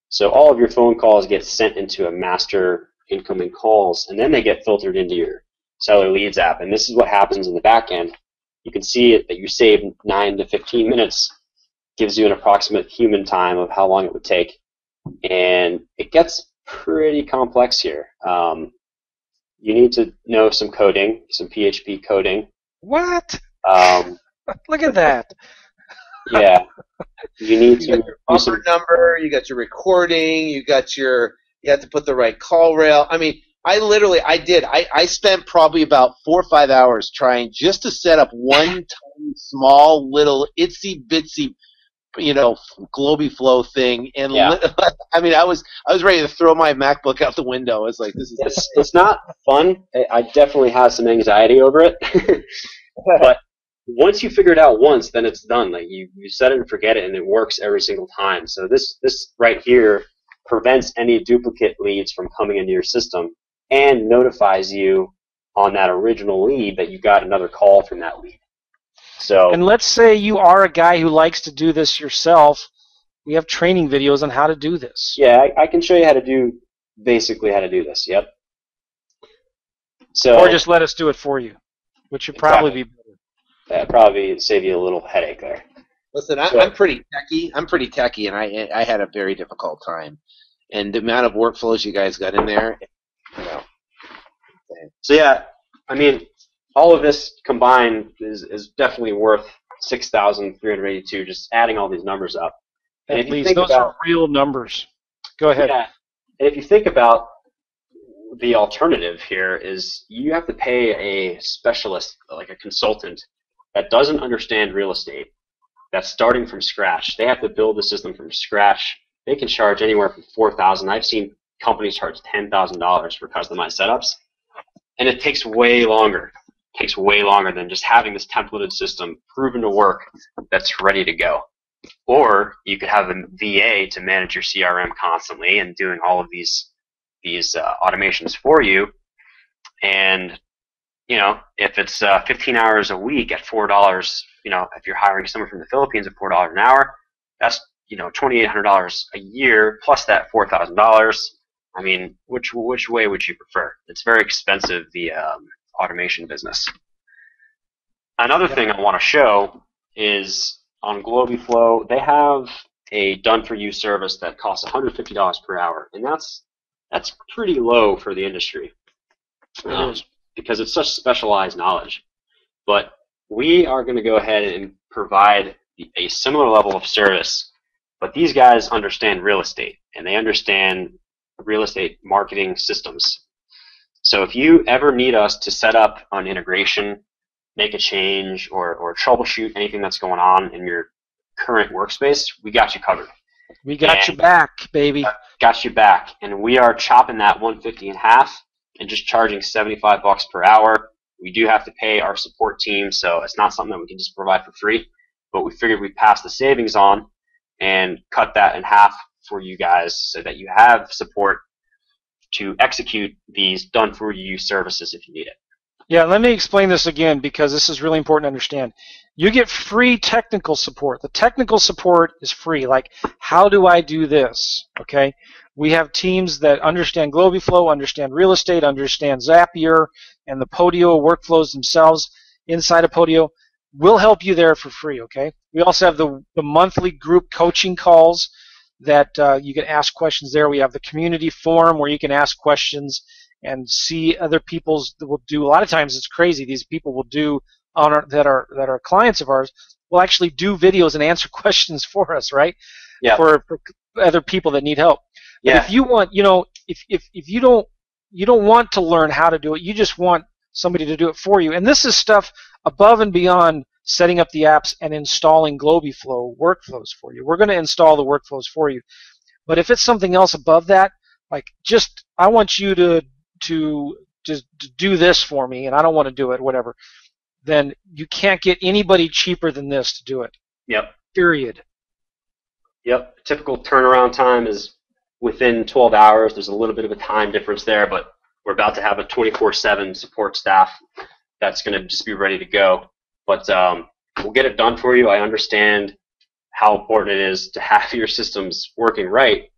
So all of your phone calls get sent into a master incoming calls, and then they get filtered into your seller leads app. And this is what happens in the back end. You can see that you save 9 to 15 minutes. Gives you an approximate human time of how long it would take. And it gets pretty complex here. You need to know some coding, some PHP coding. What? Look at that. Yeah. You need to got your buffer number, you got your recording, you have to put the right call rail. I mean, I spent probably about 4 or 5 hours trying just to set up one tiny, small, little, itsy bitsy, Globally Flow thing. And I mean, I was ready to throw my MacBook out the window. It's like, this is. It's not fun. I definitely have some anxiety over it. But once you figure it out once, then it's done. Like you set it and forget it, and it works every single time. So this right here prevents any duplicate leads from coming into your system and notifies you on that original lead that you got another call from that lead. So, and let's say you are a guy who likes to do this yourself. We have training videos on how to do this. Yeah, I can show you basically how to do this. Yep. So, or just let us do it for you, which would probably be better. That'd probably save you a little headache there. Listen, I'm pretty techie. And I had a very difficult time. And the amount of workflows you guys got in there, So yeah, I mean, all of this combined is definitely worth 6,382. Just adding all these numbers up. And At least those are real numbers. Go ahead. Yeah, and if you think about the alternative here, is you have to pay a specialist, like a consultant, that doesn't understand real estate, that's starting from scratch. They have to build the system from scratch. They can charge anywhere from $4,000. I've seen companies charge $10,000 for customized setups, and it takes way longer. It takes way longer than just having this templated system proven to work that's ready to go. Or you could have a VA to manage your CRM constantly and doing all of these automations for you. And if it's 15 hours a week at $4, if you're hiring someone from the Philippines at $4 an hour, that's $2,800 a year plus that $4,000. I mean, which way would you prefer? It's very expensive, the automation business. Another thing I want to show is on Globally Flow, they have a done-for-you service that costs $150 per hour, and that's pretty low for the industry. Because it's such specialized knowledge. But we are going to go ahead and provide a similar level of service, but these guys understand real estate, and they understand real estate marketing systems. So if you ever need us to set up an integration, make a change, or troubleshoot anything that's going on in your current workspace, we got you covered. We got you back, baby. Got you back. And we are chopping that $150 in half and just charging $75 per hour. We do have to pay our support team, so it's not something that we can just provide for free. But we figured we'd pass the savings on and cut that in half for you guys so that you have support to execute these done-for-you services if you need it. Yeah, let me explain this again because this is really important to understand. You get free technical support. The technical support is free. Like, how do I do this? Okay, we have teams that understand GlobiFlow, understand real estate, understand Zapier, and the Podio workflows themselves inside of Podio. We'll help you there for free. Okay. We also have the monthly group coaching calls that you can ask questions there. We have the community forum where you can ask questions and see other people's that will do. A lot of times it's crazy. These people will do that are clients of ours will actually do videos and answer questions for us, right? Yeah. For other people that need help. But Yeah. if you want, if you don't want to learn how to do it, you just want somebody to do it for you. And this is stuff above and beyond setting up the apps and installing GlobiFlow workflows for you. We're going to install the workflows for you. But if it's something else above that, like just I want you to do this for me, and I don't want to do it, whatever, then you can't get anybody cheaper than this to do it. Yep. Period. Yep. Typical turnaround time is within 12 hours. There's a little bit of a time difference there, but we're about to have a 24/7 support staff that's going to just be ready to go. But we'll get it done for you. I understand how important it is to have your systems working right.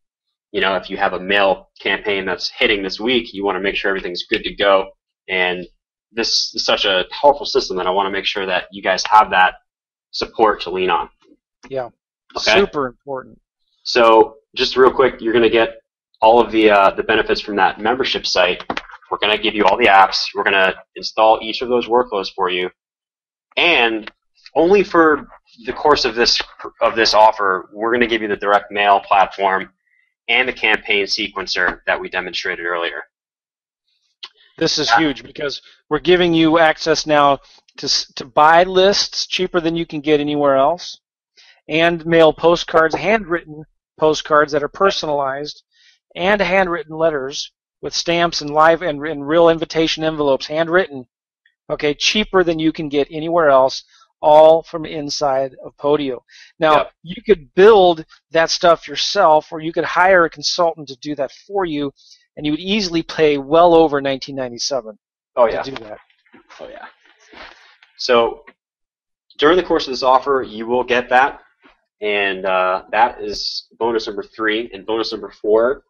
If you have a mail campaign that's hitting this week, you want to make sure everything's good to go. And this is such a powerful system that I want to make sure that you guys have that support to lean on. Yeah. Okay? Super important. So just real quick, you're going to get all of the benefits from that membership site. We're going to give you all the apps. We're going to install each of those workflows for you. And only for the course of this offer, we're going to give you the direct mail platform and the campaign sequencer that we demonstrated earlier. This is huge because we're giving you access now to buy lists cheaper than you can get anywhere else, and mail postcards, handwritten postcards that are personalized, and handwritten letters with stamps and live and real invitation envelopes, handwritten. Okay, cheaper than you can get anywhere else, all from inside of Podio. Now, Yep. You could build that stuff yourself, or you could hire a consultant to do that for you, and you would easily pay well over $19.97 Oh yeah. to do that. Oh yeah. So during the course of this offer, you will get that, and that is bonus number 3. And bonus number 4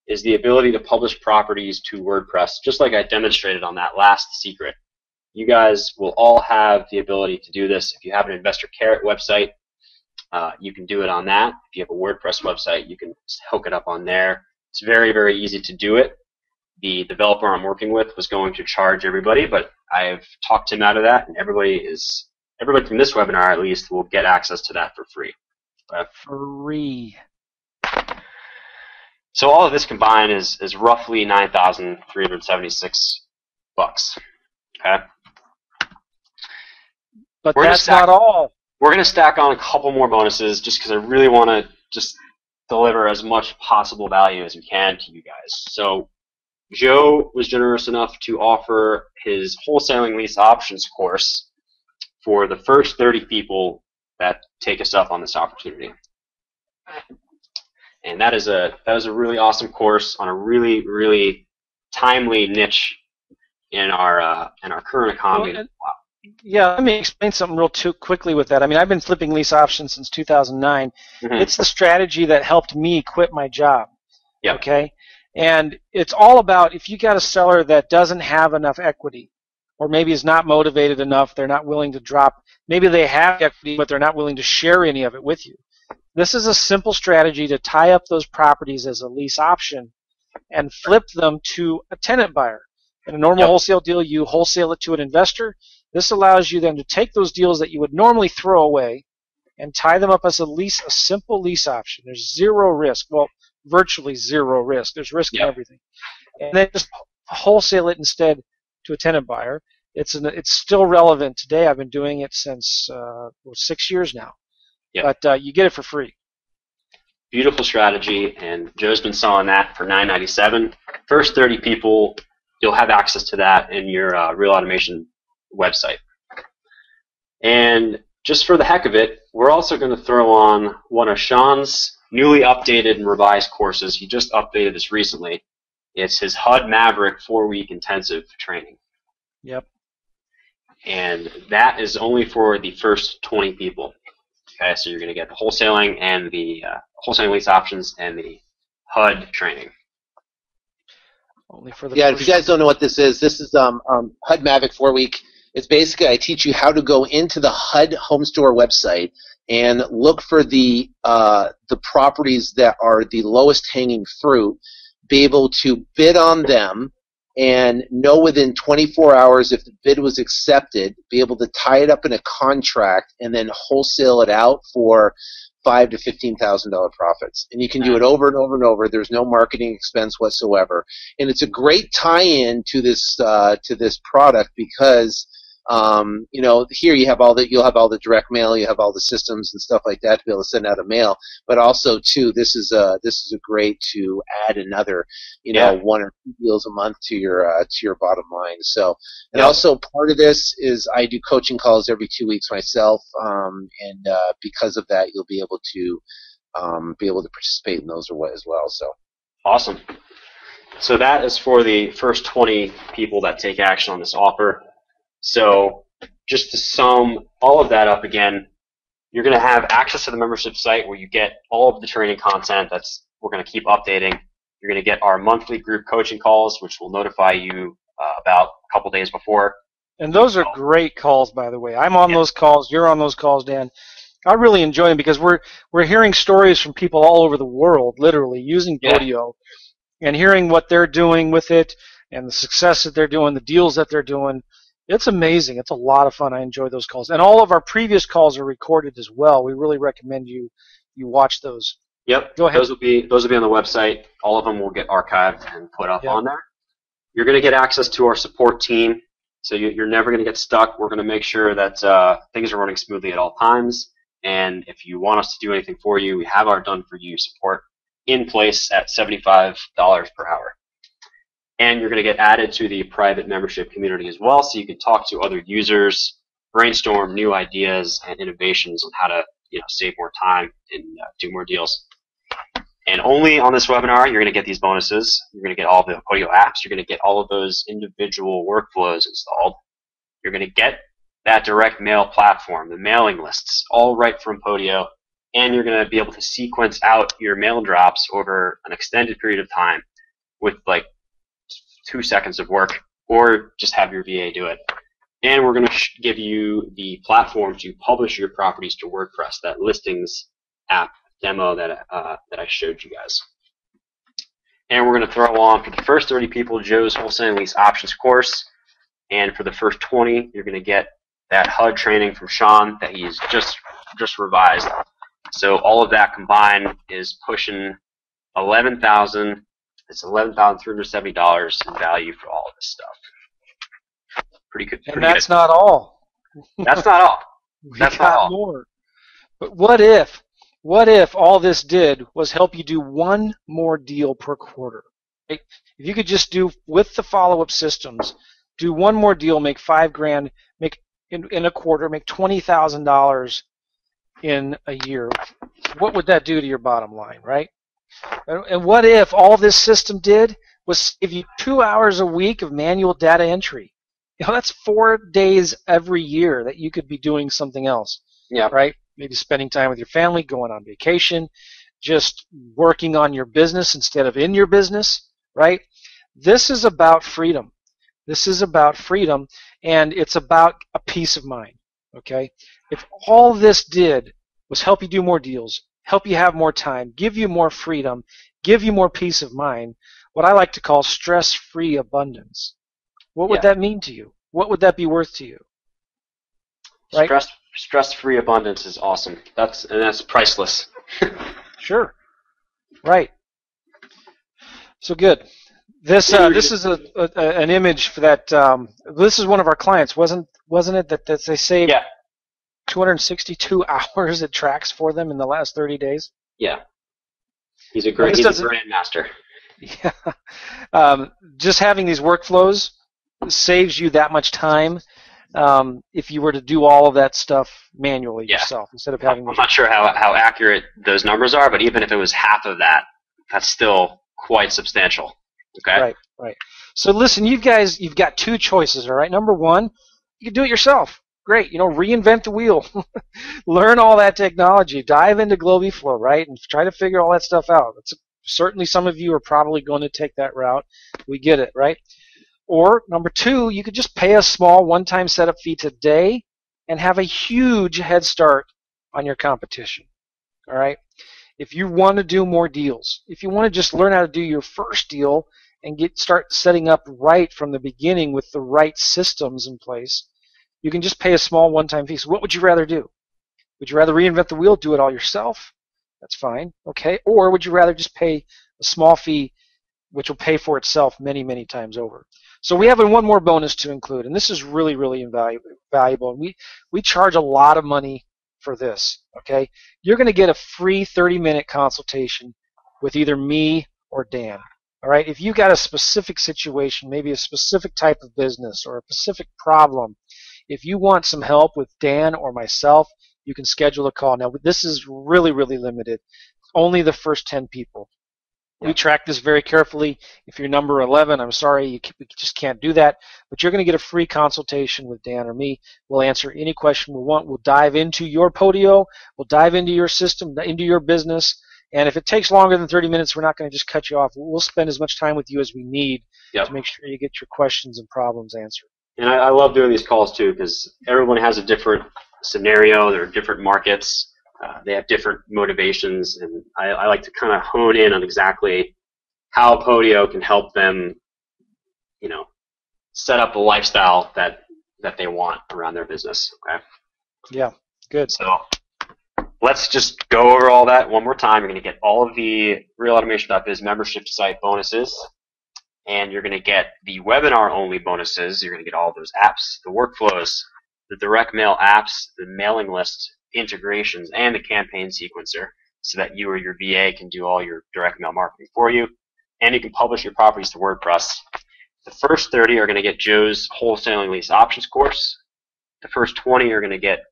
is the ability to publish properties to WordPress, just like I demonstrated on that last secret. You guys will all have the ability to do this. If you have an Investor Carrot website, you can do it on that. If you have a WordPress website, you can hook it up on there. It's very, very easy to do it. The developer I'm working with was going to charge everybody, but I've talked him out of that, and everybody from this webinar at least will get access to that for free. Free. So all of this combined is roughly $9,376. Okay. But We're gonna that's not all. We're going to stack on a couple more bonuses just because I really want to just deliver as much possible value as we can to you guys. So Joe was generous enough to offer his wholesaling lease options course for the first 30 people that take us up on this opportunity. And that was a really awesome course on a really, really timely niche in our current economy. Well, yeah, let me explain something real quickly with that. I mean, I've been flipping lease options since 2009. Mm-hmm. It's the strategy that helped me quit my job. Yep. Okay? And it's all about if you got a seller that doesn't have enough equity, or maybe is not motivated enough, they're not willing to drop, maybe they have equity, but they're not willing to share any of it with you. This is a simple strategy to tie up those properties as a lease option and flip them to a tenant buyer. In a normal wholesale deal, you wholesale it to an investor. This allows you then to take those deals that you would normally throw away and tie them up as a simple lease option. There's zero risk. Well, virtually zero risk. There's risk in everything. And then just wholesale it instead to a tenant buyer. It's still relevant today. I've been doing it since 6 years now. Yep. But you get it for free. Beautiful strategy, and Joe's been selling that for $9.97. First 30 people, you'll have access to that in your Real Automation website. And just for the heck of it, we're also going to throw on one of Sean's newly updated and revised courses. He just updated this recently. It's his HUD Maverick 4-week intensive training. Yep. And that is only for the first 20 people. Okay, so you're going to get the wholesaling and the wholesaling lease options and the HUD training. Only for the Yeah, first if you guys don't know what this is HUD Mavic 4-week. It's basically I teach you how to go into the HUD home store website and look for the properties that are the lowest hanging fruit, be able to bid on them, and know within 24 hours if the bid was accepted, be able to tie it up in a contract, and then wholesale it out for $5,000 to $15,000 profits. And you can do it over and over and over. There's no marketing expense whatsoever, and it's a great tie-in to this product because here you'll have all the direct mail, you have all the systems and stuff like that to be able to send out a mail. But also too, this is a great to add another, one or two deals a month to your bottom line. So, and also part of this is I do coaching calls every 2 weeks myself, and because of that, you'll be able to participate in those as well. So awesome. So that is for the first 20 people that take action on this offer. So just to sum all of that up again, you're going to have access to the membership site where you get all of the training content we're going to keep updating. You're going to get our monthly group coaching calls, which will notify you about a couple days before. And those are great calls, by the way. I'm on those calls. You're on those calls, Dan. I really enjoy them because we're hearing stories from people all over the world, literally, using Podio and hearing what they're doing with it and the success that they're doing, the deals that they're doing. It's amazing. It's a lot of fun. I enjoy those calls. And all of our previous calls are recorded as well. We really recommend you watch those. Yep. Go ahead. Those will be on the website. All of them will get archived and put up on there. You're going to get access to our support team. So you're never going to get stuck. We're going to make sure that things are running smoothly at all times. And if you want us to do anything for you, we have our done-for-you support in place at $75 per hour. And you're going to get added to the private membership community as well, so you can talk to other users, brainstorm new ideas and innovations on how to save more time and do more deals. And only on this webinar, you're going to get these bonuses. You're going to get all the Podio apps. You're going to get all of those individual workflows installed. You're going to get that direct mail platform, the mailing lists, all right from Podio. And you're going to be able to sequence out your mail drops over an extended period of time with 2 seconds of work, or just have your VA do it. And we're going to give you the platform to publish your properties to WordPress, that listings app demo that I showed you guys. And we're going to throw on, for the first 30 people, Joe's Wholesale Lease Options course. And for the first 20, you're going to get that HUD training from Sean that he's just revised. So all of that combined is pushing $11,370 in value for all of this stuff. Pretty good. And that's not all. That's not all. That's not all. More. But what if all this did was help you do one more deal per quarter? Right? If you could just do, with the follow-up systems, do one more deal, make $5,000, make in a quarter, make $20,000 in a year. What would that do to your bottom line, right? And what if all this system did was give you 2 hours a week of manual data entry? That's 4 days every year that you could be doing something else. Yeah. Right? Maybe spending time with your family, going on vacation, just working on your business instead of in your business, right? This is about freedom. This is about freedom, and it's about a peace of mind, okay? If all this did was help you do more deals, help you have more time, give you more freedom, give you more peace of mind, what I like to call stress-free abundance, what would that mean to you? What would that be worth to you? Right? Stress-free abundance is awesome. That's priceless. Sure. Right. So good. This is an image for that. This is one of our clients, wasn't it? That they saved 262 hours it tracks for them in the last 30 days. Yeah. He's a grandmaster. Yeah. Just having these workflows saves you that much time. If you were to do all of that stuff manually yourself instead of having. I'm not sure how accurate those numbers are, but even if it was half of that, that's still quite substantial. Okay. Right. So listen, you've got two choices, all right? Number one, you can do it yourself. Great, reinvent the wheel. Learn all that technology. Dive into Globiflow, right? And try to figure all that stuff out. Certainly some of you are probably going to take that route. We get it, right? Or number two, you could just pay a small one-time setup fee today and have a huge head start on your competition, all right? If you want to do more deals, if you want to just learn how to do your first deal and start setting up right from the beginning with the right systems in place, you can just pay a small one-time fee. So what would you rather do? Would you rather reinvent the wheel, do it all yourself? That's fine, okay? Or would you rather just pay a small fee, which will pay for itself many, many times over? So we have one more bonus to include, and this is really, really valuable. And we charge a lot of money for this, okay? You're going to get a free 30-minute consultation with either me or Dan, all right? If you've got a specific situation, maybe a specific type of business or a specific problem, if you want some help with Dan or myself, you can schedule a call. Now, this is really, really limited. Only the first 10 people. We track this very carefully. If you're number 11, I'm sorry, we just can't do that. But you're going to get a free consultation with Dan or me. We'll answer any question we want. We'll dive into your Podio. We'll dive into your system, into your business. And if it takes longer than 30 minutes, we're not going to just cut you off. We'll spend as much time with you as we need to make sure you get your questions and problems answered. And I love doing these calls too, because everyone has a different scenario. There are different markets. They have different motivations, and I like to kind of hone in on exactly how Podio can help them, set up a lifestyle that they want around their business. Okay. Yeah. Good. So let's just go over all that one more time. You're going to get all of the RealAutomation.biz membership site bonuses, and you're going to get the webinar-only bonuses. You're going to get all those apps, the workflows, the direct mail apps, the mailing list integrations, and the campaign sequencer, so that you or your VA can do all your direct mail marketing for you, and you can publish your properties to WordPress. The first 30 are going to get Joe's wholesaling lease options course. The first 20 are going to get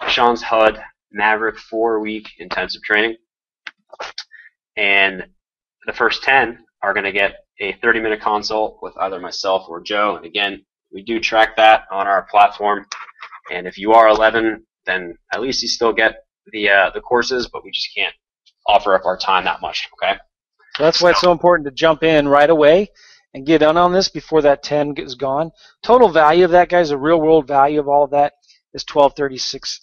Sean's HUD Maverick 4-week intensive training, and the first 10 are going to get a 30-minute consult with either myself or Joe. And again, we do track that on our platform, and if you are 11, then at least you still get the courses, but we just can't offer up our time that much, okay? So that's why it's so important to jump in right away and get on this before that 10 is gone. Total value of that, guys, the real world value of all of that is $12,367,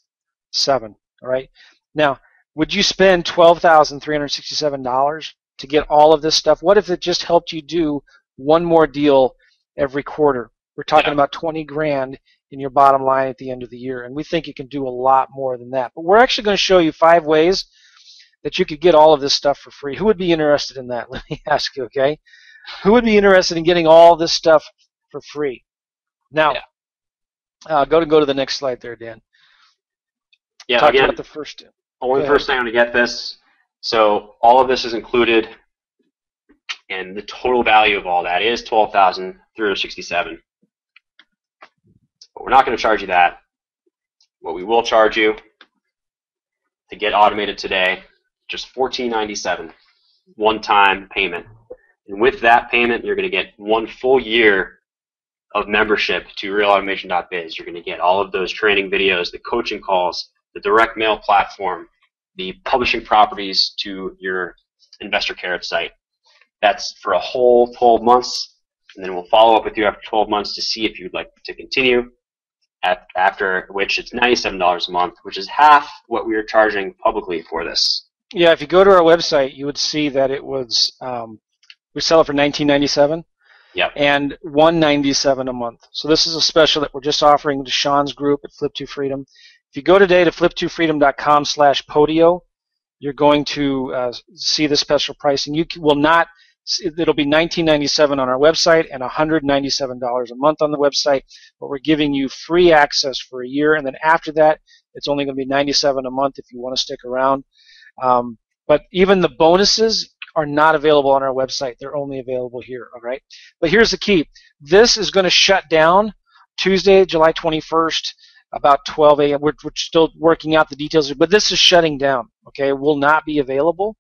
all right? Now, would you spend $12,367 to get all of this stuff? What if it just helped you do one more deal every quarter? We're talking about 20 grand in your bottom line at the end of the year, and we think you can do a lot more than that. But we're actually going to show you 5 ways that you could get all of this stuff for free. Who would be interested in that? Let me ask you, okay? Who would be interested in getting all this stuff for free? Now, go to the next slide there, Dan. Yeah, Talk again, about the first. only the first time to get this. So all of this is included, and the total value of all that is $12,367. But we're not going to charge you that. What we will charge you to get automated today, just $14.97, one-time payment. And with that payment, you're going to get 1 full year of membership to RealAutomation.biz. You're going to get all of those training videos, the coaching calls, the direct mail platform, the publishing properties to your Investor Carrot site. That's for a whole 12 months, and then we'll follow up with you after 12 months to see if you'd like to continue, after which it's $97 a month, which is half what we are charging publicly for this. Yeah, if you go to our website, you would see that it was, we sell it for $19.97. Yep. And $197 a month. So this is a special that we're just offering to Sean's group at Flip to Freedom. If you go today to flip2freedom.com/podio, you're going to see the special pricing. You will not. It'll be $19.97 on our website and $197 a month on the website. But we're giving you free access for a year, and then after that, it's only going to be $97 a month if you want to stick around. But even the bonuses are not available on our website. They're only available here, all right? But here's the key. This is going to shut down Tuesday, July 21st, about 12 a.m. We're still working out the details, but this is shutting down, okay? It will not be available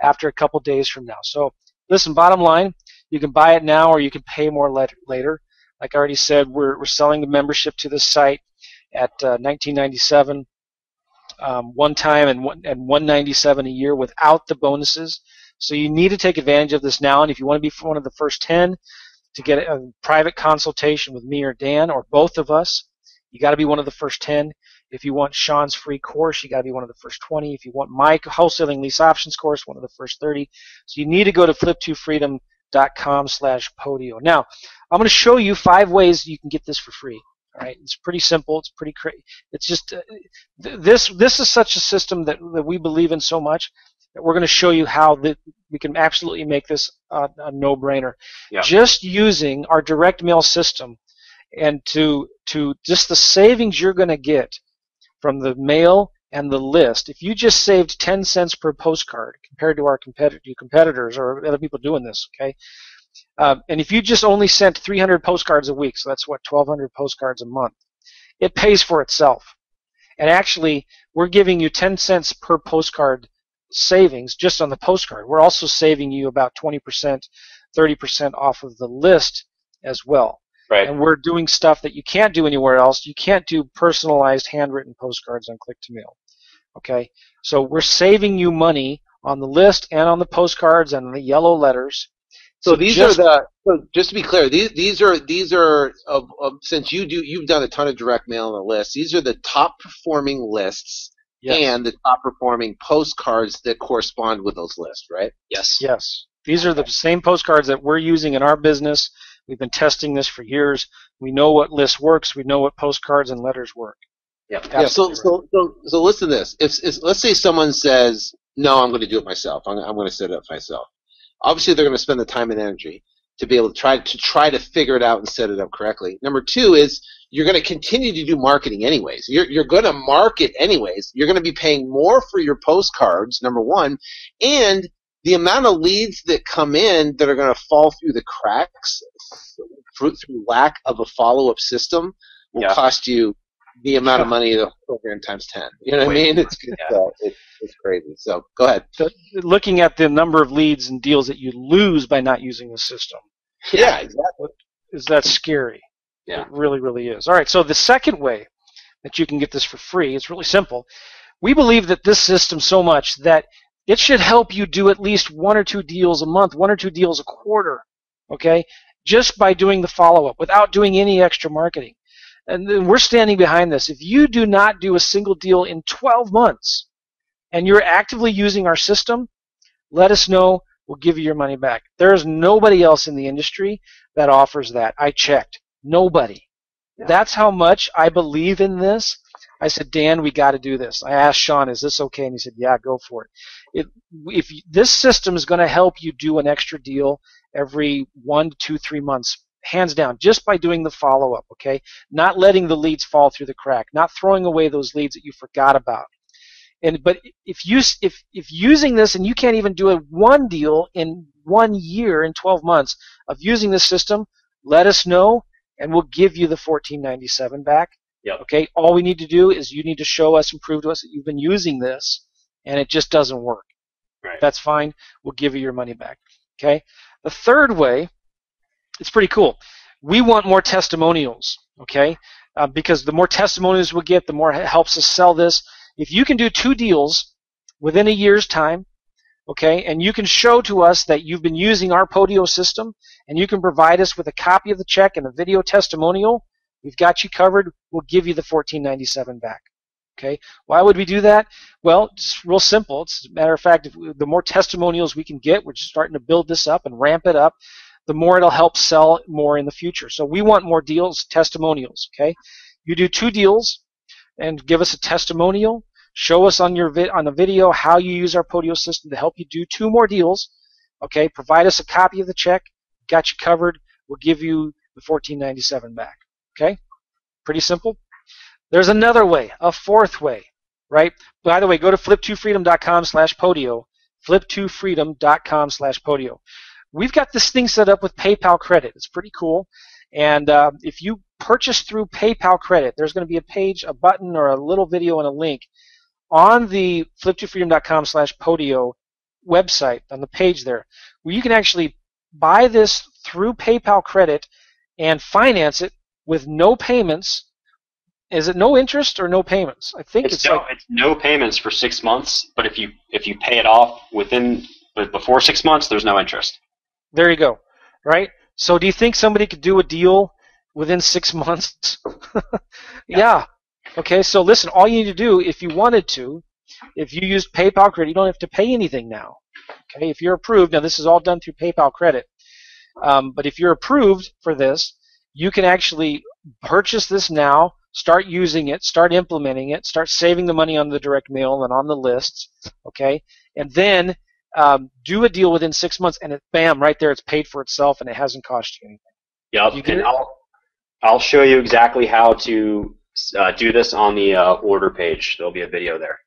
after a couple days from now. So listen, bottom line, You can buy it now, or you can pay more later. Like I already said, we're selling the membership to this site at $19.97 one time and $197 a year without the bonuses. So you need to take advantage of this now. And if you want to be one of the first 10 to get a private consultation with me or Dan or both of us, you got to be one of the first 10. If you want Sean's free course, you got to be one of the first 20. If you want my wholesaling lease options course, one of the first 30. So you need to go to flip2freedom.com/podio. Now, I'm going to show you 5 ways you can get this for free. All right, it's pretty simple. It's pretty crazy. It's just this is such a system that we believe in so much that we're going to show you how we can absolutely make this a no-brainer. Yeah. Just using our direct mail system, and to just the savings you're going to get from the mail and the list. If you just saved 10 cents per postcard compared to our competitors or other people doing this, okay. And if you just only sent 300 postcards a week, so that's what, 1,200 postcards a month, it pays for itself. And actually, we're giving you 10 cents per postcard savings just on the postcard. We're also saving you about 20%, 30% off of the list as well. Right. And we're doing stuff that you can't do anywhere else. You can't do personalized handwritten postcards on Click2Mail. Okay? So we're saving you money on the list and on the postcards and the yellow letters. So these are the. So just to be clear, these are since you've done a ton of direct mail on the list. These are the top performing lists. Yes. And the top performing postcards that correspond with those lists, right? Yes. Yes. These are the same postcards that we're using in our business. We've been testing this for years. We know what list works. We know what postcards and letters work. Yeah. Yeah. So listen to this. If let's say someone says, "No, I'm going to do it myself. I'm going to set it up myself." Obviously, they're going to spend the time and energy to be able to try to figure it out and set it up correctly. Number 2 is you're going to continue to do marketing anyways. You're going to market anyways. You're going to be paying more for your postcards, number 1, and the amount of leads that come in that are going to fall through the cracks through lack of a follow-up system will cost you the amount of money of the program times 10. You know what I mean? It's crazy. So go ahead. Looking at the number of leads and deals that you lose by not using the system. Yeah, exactly. Is that scary? Yeah. It really, really is. All right, so the second way that you can get this for free, it's really simple. We believe that this system so much that it should help you do at least 1 or 2 deals a month, 1 or 2 deals a quarter, okay, just by doing the follow-up without doing any extra marketing. And then we're standing behind this. If you do not do a single deal in 12 months and you're actively using our system, let us know. We'll give you your money back. There is nobody else in the industry that offers that. I checked. Nobody. Yeah. That's how much I believe in this. I said, Dan, we got to do this. I asked Sean, is this okay? And he said, yeah, go for it. If this system is going to help you do an extra deal every 1 to 2, 3 months, hands down, just by doing the follow-up, okay? Not letting the leads fall through the crack, not throwing away those leads that you forgot about. But if using this and you can't even do a 1 deal in 1 year, in 12 months of using this system, let us know and we'll give you the $14.97 back. Yep. Okay. All we need to do is you need to show us and prove to us that you've been using this and it just doesn't work. Right. That's fine. We'll give you your money back. Okay. The third way, it's pretty cool. We want more testimonials. Okay. Because the more testimonials we get, the more it helps us sell this. If you can do 2 deals within a year's time, okay, and you can show to us that you've been using our Podio system, and you can provide us with a copy of the check and a video testimonial, we've got you covered. We'll give you the $14.97 back. Okay. Why would we do that? Well, it's real simple. It's a matter of fact, the more testimonials we can get, we're just starting to build this up and ramp it up, the more it'll help sell more in the future. So we want more deals, testimonials. Okay. You do 2 deals and give us a testimonial. Show us on on the video how you use our Podio system to help you do 2 more deals. Okay, provide us a copy of the check. Got you covered. We'll give you the $14.97 back. Okay, pretty simple. There's another way, a 4th way, right? By the way, go to flip2freedom.com/Podio. Flip2freedom.com/Podio. We've got this thing set up with PayPal credit. It's pretty cool. And if you purchase through PayPal credit, there's going to be a page, a button, or a little video and a link on the flip2freedom.com/Podio website, on the page there, where you can actually buy this through PayPal credit and finance it with no payments. Is it no interest or no payments? I think it's no payments for 6 months, but if you pay it off before 6 months, there's no interest. There you go. Right? So do you think somebody could do a deal within 6 months? Yeah. Okay, so listen, all you need to do, if you wanted to, if you used PayPal credit, you don't have to pay anything now. Okay, if you're approved, now this is all done through PayPal credit, but if you're approved for this, you can actually purchase this now, start using it, start implementing it, start saving the money on the direct mail and on the lists, okay, and then do a deal within 6 months, and bam, right there, it's paid for itself, and it hasn't cost you anything. Yep, and I'll show you exactly how to do this on the order page. There'll be a video there.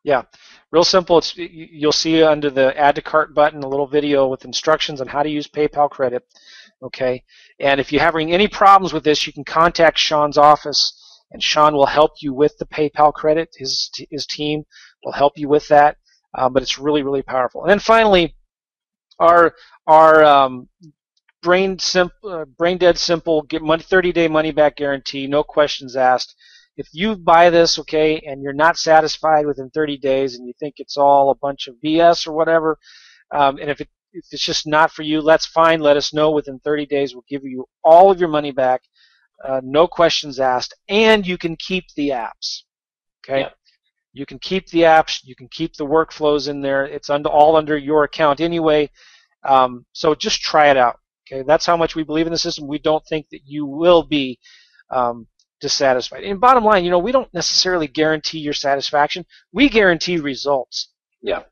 Yeah, real simple. You'll see under the Add to Cart button a little video with instructions on how to use PayPal credit. Okay, and if you're having any problems with this, you can contact Sean's office, and Sean will help you with the PayPal credit. His team will help you with that. But it's really, really powerful. And then finally, our Brain Dead Simple 30-day money back guarantee, no questions asked. If you buy this, okay, and you're not satisfied within 30 days and you think it's all a bunch of BS or whatever, and if it's just not for you, that's fine. Let us know. Within 30 days, we'll give you all of your money back, no questions asked, and you can keep the apps. Okay, yeah. You can keep the apps. You can keep the workflows in there. It's all under your account anyway. So just try it out. Okay, that's how much we believe in the system. We don't think that you will be dissatisfied. And bottom line, we don't necessarily guarantee your satisfaction. We guarantee results. Yeah.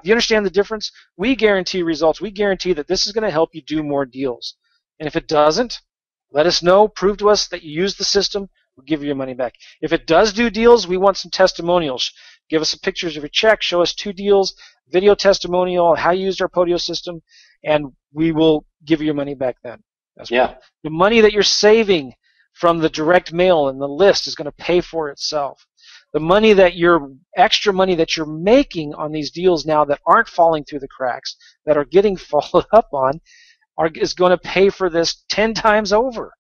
You understand the difference? We guarantee results. We guarantee that this is going to help you do more deals. And if it doesn't, let us know. Prove to us that you use the system. We'll give you your money back. If it does do deals, we want some testimonials. Give us some pictures of your check. Show us 2 deals, video testimonial, how you used our Podio system, and we will give you your money back then. That's yeah. The money that you're saving from the direct mail and the list is going to pay for itself. The extra money that you're making on these deals now that aren't falling through the cracks, that are getting followed up on, is going to pay for this 10 times over.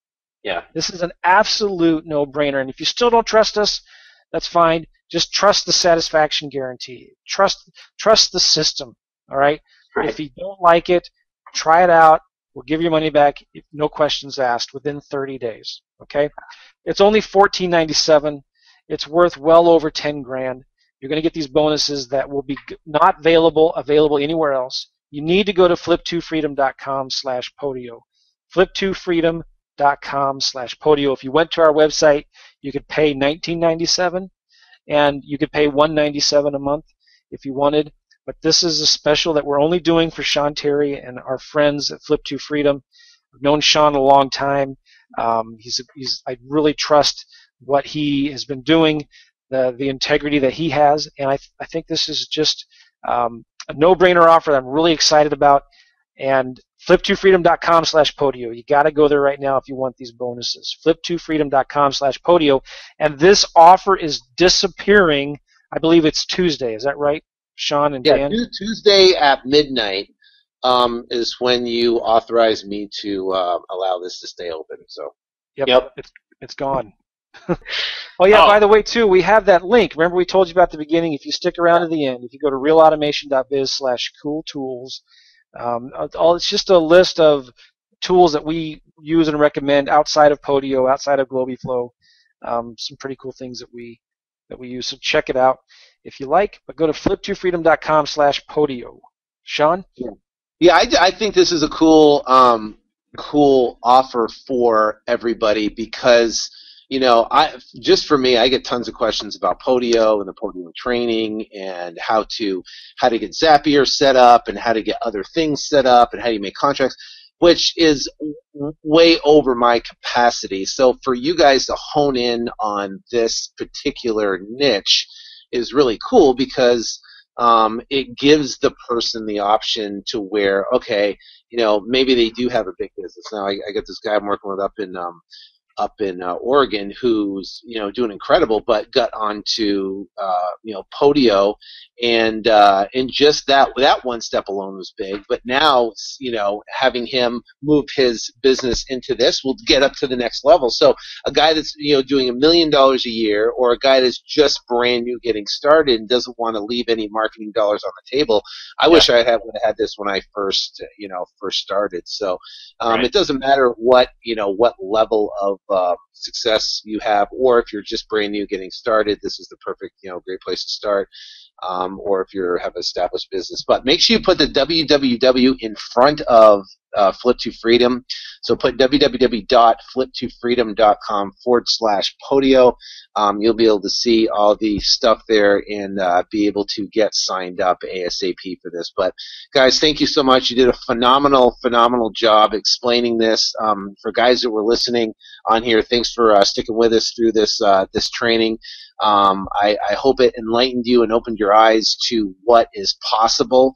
Yeah. This is an absolute no-brainer. And if you still don't trust us, that's fine. Just trust the satisfaction guarantee. Trust the system. All right? Right. If you don't like it, try it out. We'll give your money back, no questions asked, within 30 days. Okay? It's only $14.97. It's worth well over 10 grand. You're going to get these bonuses that will be not available anywhere else. You need to go to flip2freedom.com/podio. flip2freedom.com/podio. If you went to our website, you could pay $19.97, and you could pay $197 a month if you wanted. But this is a special that we're only doing for Sean Terry and our friends at Flip2Freedom. I've known Sean a long time. I really trust what he has been doing, the integrity that he has, and I think this is just a no-brainer offer that I'm really excited about. And flip2freedom.com/podio. You got to go there right now if you want these bonuses. flip2freedom.com/podio. And this offer is disappearing. I believe it's Tuesday. Is that right, Sean and Dan? Yeah, Tuesday at midnight is when you authorize me to allow this to stay open. So. Yep. It's gone. Oh yeah, by the way too, we have that link. Remember we told you about at the beginning, if you stick around to the end, if you go to realautomation.biz/cool-tools, it's just a list of tools that we use and recommend outside of Podio, outside of Globiflow. Some pretty cool things that we use. So check it out if you like, but go to flip2freedom.com/Podio. Sean? Yeah, I think this is a cool offer for everybody because just for me, I get tons of questions about Podio and the Podio training and how to get Zapier set up and how to get other things set up and how you make contracts, which is way over my capacity. So for you guys to hone in on this particular niche is really cool because it gives the person the option to where, okay, maybe they do have a big business. Now I got this guy I'm working with up in up in Oregon, who's doing incredible, but got onto Podio, and just that one step alone was big. But now having him move his business into this will get up to the next level. So a guy that's doing $1 million a year, or a guy that's just brand new getting started and doesn't want to leave any marketing dollars on the table. I wish I would have had this when I first started. So Right. It doesn't matter what level of success you have, or if you're just brand new getting started, this is the perfect great place to start. Or if you have an established business. But make sure you put the www in front of Flip to Freedom. So put www.flip2freedom.com/Podio. You'll be able to see all the stuff there and be able to get signed up ASAP for this. But guys, thank you so much. You did a phenomenal job explaining this. For guys that were listening on here, thanks for sticking with us through this training. I hope it enlightened you and opened your eyes to what is possible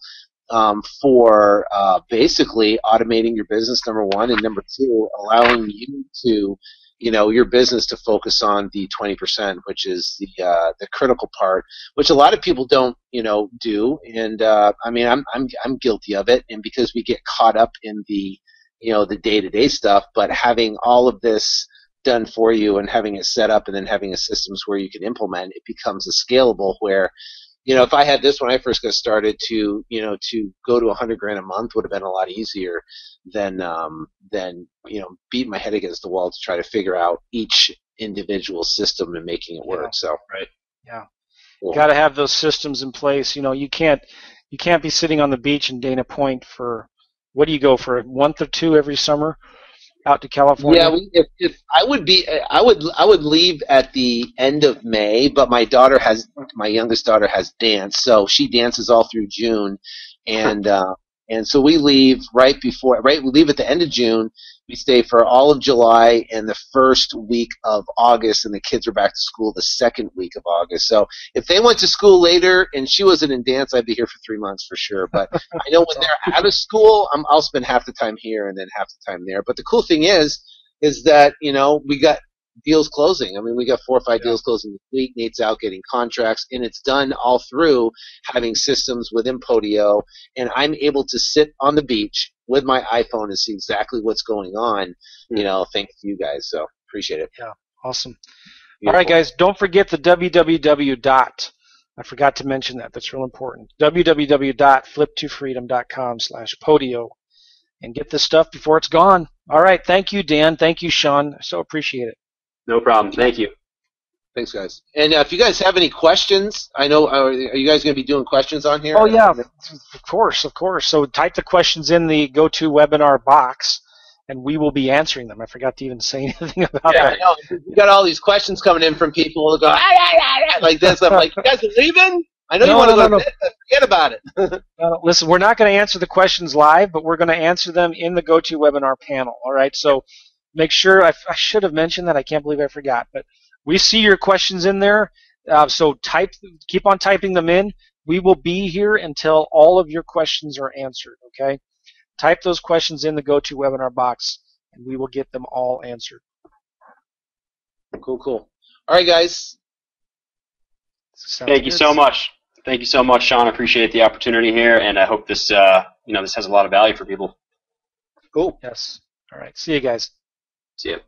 for basically automating your business, number one, and number two, allowing you to, your business to focus on the 20%, which is the critical part, which a lot of people don't, do. And I mean, I'm guilty of it, and because we get caught up in the day-to-day stuff, but having all of this done for you and having it set up and then having a systems where you can implement, it becomes a scalable where, if I had this when I first got started, to go to $100,000 a month would have been a lot easier than beating my head against the wall to try to figure out each individual system and making it work. So Right. Yeah. Cool. Got to have those systems in place. You can't be sitting on the beach in Dana Point for, what do you go for, a month or two every summer out to California? Yeah, if I would leave at the end of May, but my youngest daughter has dance, so she dances all through June, and so we leave we leave at the end of June. We stay for all of July and the first week of August, and the kids are back to school the second week of August. So if they went to school later and she wasn't in dance, I'd be here for 3 months for sure. But I know when they're out of school, I'll spend half the time here and then half the time there. But the cool thing is that, we got deals closing. I mean, we got 4 or 5 deals closing this week. Nate's out getting contracts, and it's done all through having systems within Podio, and I'm able to sit on the beach with my iPhone and see exactly what's going on, thanks to you guys. So appreciate it. Yeah, awesome. Beautiful. All right, guys, don't forget the www. I forgot to mention that. That's real important. www.flip2freedom.com/Podio, and get this stuff before it's gone. All right, thank you, Dan. Thank you, Sean. I so appreciate it. No problem. Thank you. Thanks, guys. And if you guys have any questions, I know, are you guys going to be doing questions on here? Oh, yeah, of course. So type the questions in the GoToWebinar box, and we will be answering them. I forgot to even say anything about Yeah, that. I know. We got all these questions coming in from people who go, like this. I'm like, you guys are leaving? I know you want to go to this, but forget about it. Listen, we're not going to answer the questions live, but we're going to answer them in the GoToWebinar panel. All right, so make sure, I should have mentioned that. I can't believe I forgot, but we see your questions in there. So keep on typing them in. We will be here until all of your questions are answered. Okay, type those questions in the GoToWebinar box, and we will get them all answered. Cool. All right, guys. Thank you so much. Thank you so much, Sean. I appreciate the opportunity here, and I hope this, this has a lot of value for people. Cool. Yes. All right. See you guys. See you.